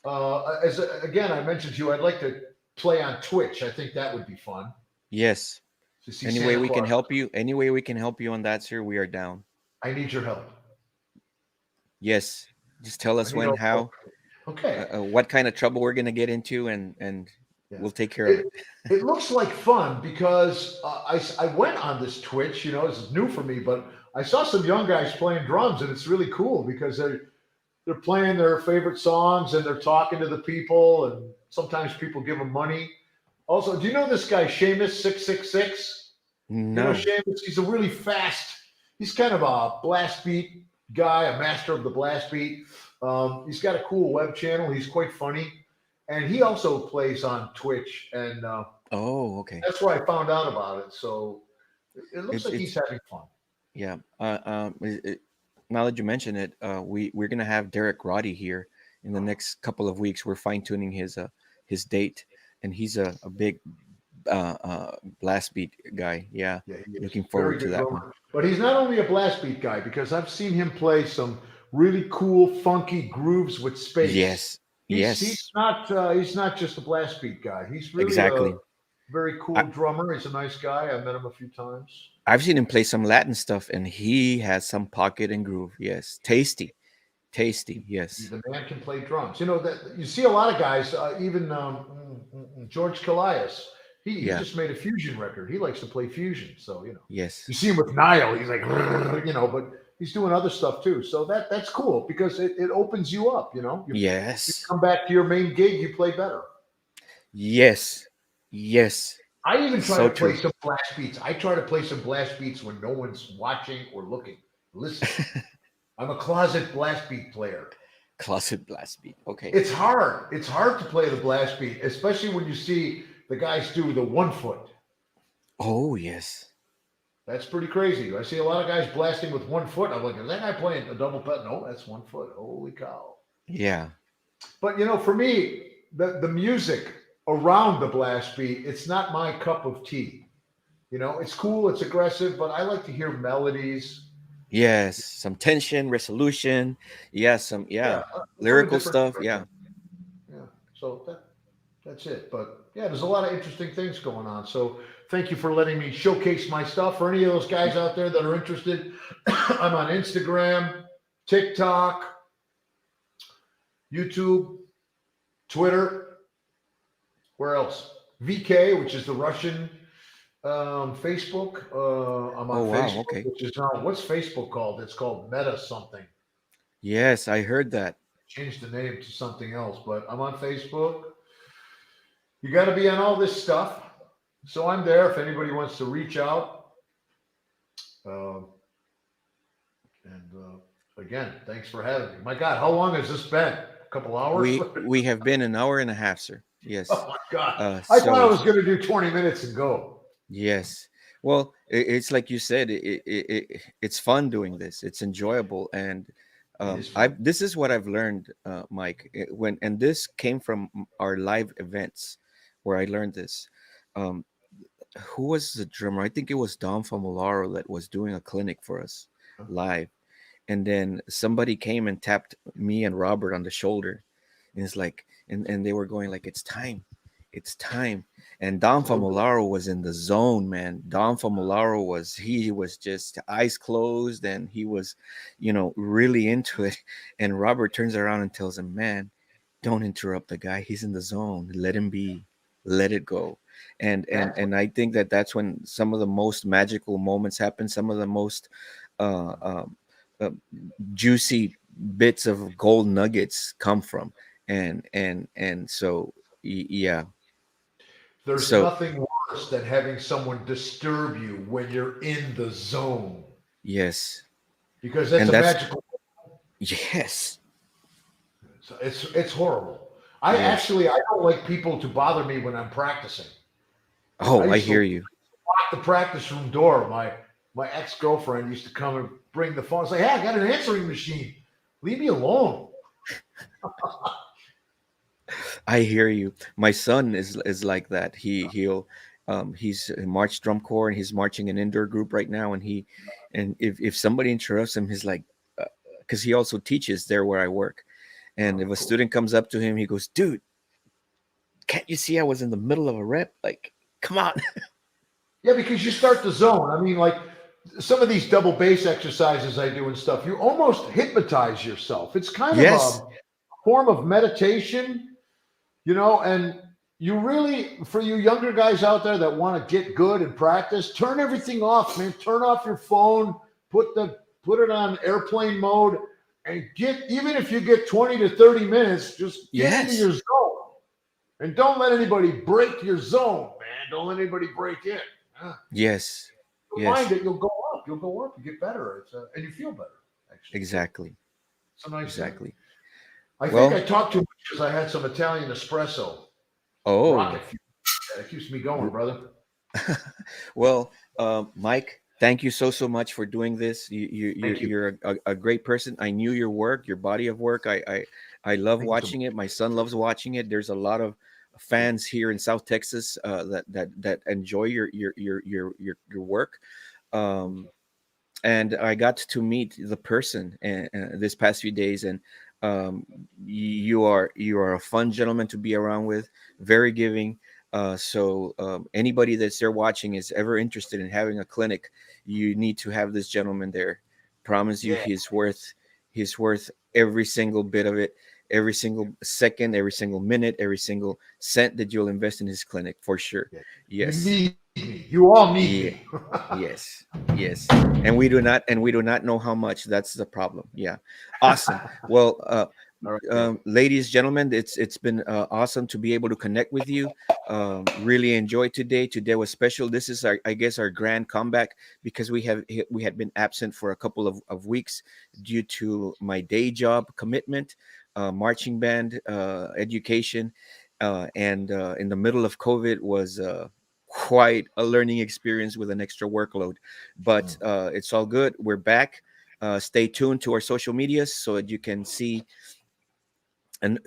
Again, I mentioned to you, I'd like to play on Twitch. I think that would be fun. Yes. To see Any way we can help you, any way we can help you on that, sir, we are down. I need your help. Yes. Just tell us when, how, okay, what kind of trouble we're gonna get into, and yeah. We'll take care of it. It looks like fun because I went on this Twitch. You know, this is new for me, but I saw some young guys playing drums, and it's really cool because they're playing their favorite songs and they're talking to the people, and sometimes people give them money. Also, do you know this guy Seamus 666? You know No. Seamus? He's a really fast. He's kind of a blast beat guy, a master of the blast beat. He's got a cool web channel. He's quite funny, and he also plays on Twitch, and Oh, okay. that's where I found out about it. So it looks like he's It's having fun. yeah. Now that you mention it, we're gonna have Derek Roddy here in the next couple of weeks. We're fine tuning his date, and he's a big blast beat guy. Yeah, Yeah, he is. looking Very forward to good that one. drummer. But he's not only a blast beat guy because I've seen him play some really cool, funky grooves with space. Yes, He's yes, he's not just a blast beat guy. He's really a exactly. very cool I, drummer. He's a nice guy. I met him a few times. I've seen him play some Latin stuff, and he has some pocket and groove. Yes, tasty, tasty. Yes, The man can play drums. You know that you see a lot of guys, even George Callias. He yeah, just made a fusion record. He likes to play fusion, so you know. yes, You see him with Nile, he's like, you know, but he's doing other stuff too. So that's cool because it opens you up. You know, you yes, come back to your main gig, you play better. yes, yes. I even try So to play true. some blast beats. I try to play some blast beats when no one's watching or looking, listening. I'm a closet blast beat player. Closet blast beat. Okay. It's hard. It's hard to play the blast beat, especially when you see the guys do the 1 foot. Oh yes. That's pretty crazy. I see a lot of guys blasting with 1 foot. I'm like, is that guy playing a double pedal? No, that's 1 foot. Holy cow. Yeah. But you know, for me, the music around the blast beat, it's not my cup of tea. You know, it's cool, it's aggressive, but I like to hear melodies. Yes. Some tension, resolution. Yeah. Some Yeah, from a lyrical different stuff. Yeah. direction. Yeah. So that's it. But yeah, there's a lot of interesting things going on. So thank you for letting me showcase my stuff. For any of those guys out there that are interested, I'm on Instagram, TikTok, YouTube, Twitter. Where else? VK, which is the Russian Facebook. I'm Oh on wow. Facebook, Okay. which is now what's Facebook called? It's called Meta something. Yes, I heard that. Changed the name to something else, but I'm on Facebook. You got to be on all this stuff. So I'm there if anybody wants to reach out. Um, and again, thanks for having me. My God, how long has this been? A couple hours? We have been an hour and a half, sir. Yes. Oh my God. I thought I So was going to do 20 minutes and go. yes. Well, it's like you said. It's fun doing this. It's enjoyable, and It is I fun. this is what I've learned, Mike. And this came from our live events where I learned this. Um, who was the drummer? I think it was Don Famolaro that was doing a clinic for us live, and then somebody came and tapped me and Robert on the shoulder, and it's like, and they were going like, it's time. And Don Famolaro was in the zone, man. Don Famolaro he was just eyes closed, and he was, really into it. And Robert turns around and tells him, man, don't interrupt the guy. He's in the zone. Let him be. Let it go. Exactly. And I think that that's when some of the most magical moments happen. Some of the most uh, um, uh, juicy bits of gold nuggets come from. And so yeah. There's So nothing worse than having someone disturb you when you're in the zone yes, because that's and a that's magical. yes, It's horrible. yes. I don't like people to bother me when I'm practicing. I Oh, I used to hear you. lock the practice room door. My ex girlfriend used to come and bring the phone. Say, "Hey, I got an answering machine. Leave me alone." I hear you. My son is like that. He's in March drum corps, and he's marching an indoor group right now. And if somebody interrupts him, he's like, because he also teaches there where I work. And if a Cool. student comes up to him, he goes, "Dude, can't you see I was in the middle of a rep? Like, come on." Yeah, because you start the zone. I mean, like some of these double bass exercises I do and stuff, you almost hypnotize yourself. It's kind of Yes, a form of meditation, you know, and you really, for you younger guys out there that want to get good and practice, turn everything off, man. Turn off your phone, put it on airplane mode, and even if you get 20 to 30 minutes, just get into your zone. And don't let anybody break your zone, man. Don't let anybody break in. Yes. You'll find it. You'll go up. You'll go up. You get better. And you feel better. Actually. Exactly. It's a nice thing. I think I talked too much because I had some Italian espresso. Oh. Rocket fuel. That keeps me going, brother. Well, Mike, thank you so much for doing this. You're a great person. I knew your work, your body of work. I love watching it. My son loves watching it. There's a lot of fans here in South Texas that enjoy your work. And I got to meet the person this past few days, and you are a fun gentleman to be around with, very giving. So anybody that's there watching is ever interested in having a clinic, you need to have this gentleman there. Promise you, he's worth every single bit of it, every single second, every single minute, every single cent that you'll invest in his clinic, for sure. Yes. You need me. You all need me. Yes. And we do not know how much. That's the problem. Yeah. Awesome. Well, ladies, gentlemen, it's been awesome to be able to connect with you. Really enjoyed today. Today was special. This is I guess our grand comeback, because we had been absent for a couple of weeks due to my day job commitment, marching band, education, and in the middle of COVID was quite a learning experience with an extra workload. But it's all good. We're back. Stay tuned to our social medias so that you can see and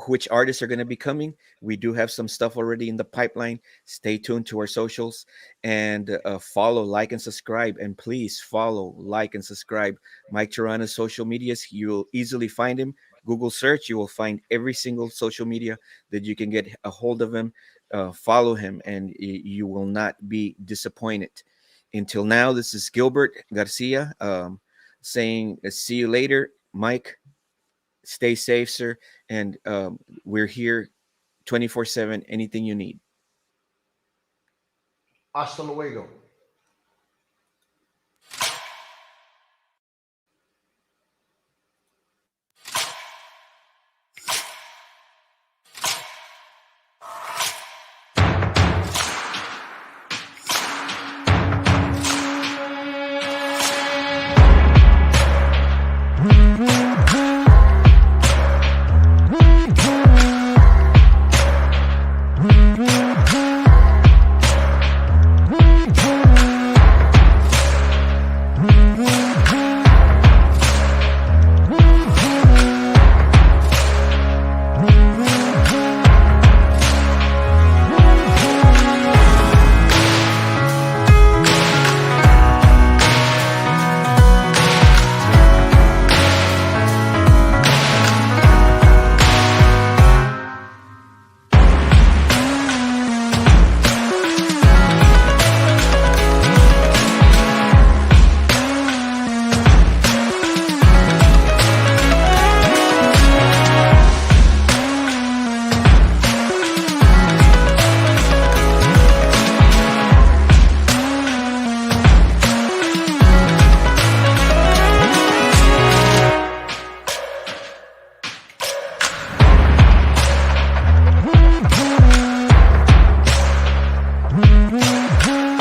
which artists are going to be coming. We do have some stuff already in the pipeline. Stay tuned to our socials and follow, like, and subscribe. And please follow, like, and subscribe Mike Terrana's social medias. You'll easily find him. Google search, you will find every single social media that you can get a hold of him. Follow him, and you will not be disappointed. Until now, this is Gilbert Garcia saying, see you later. Mike, stay safe, sir. And we're here 24/7, anything you need. Hasta luego.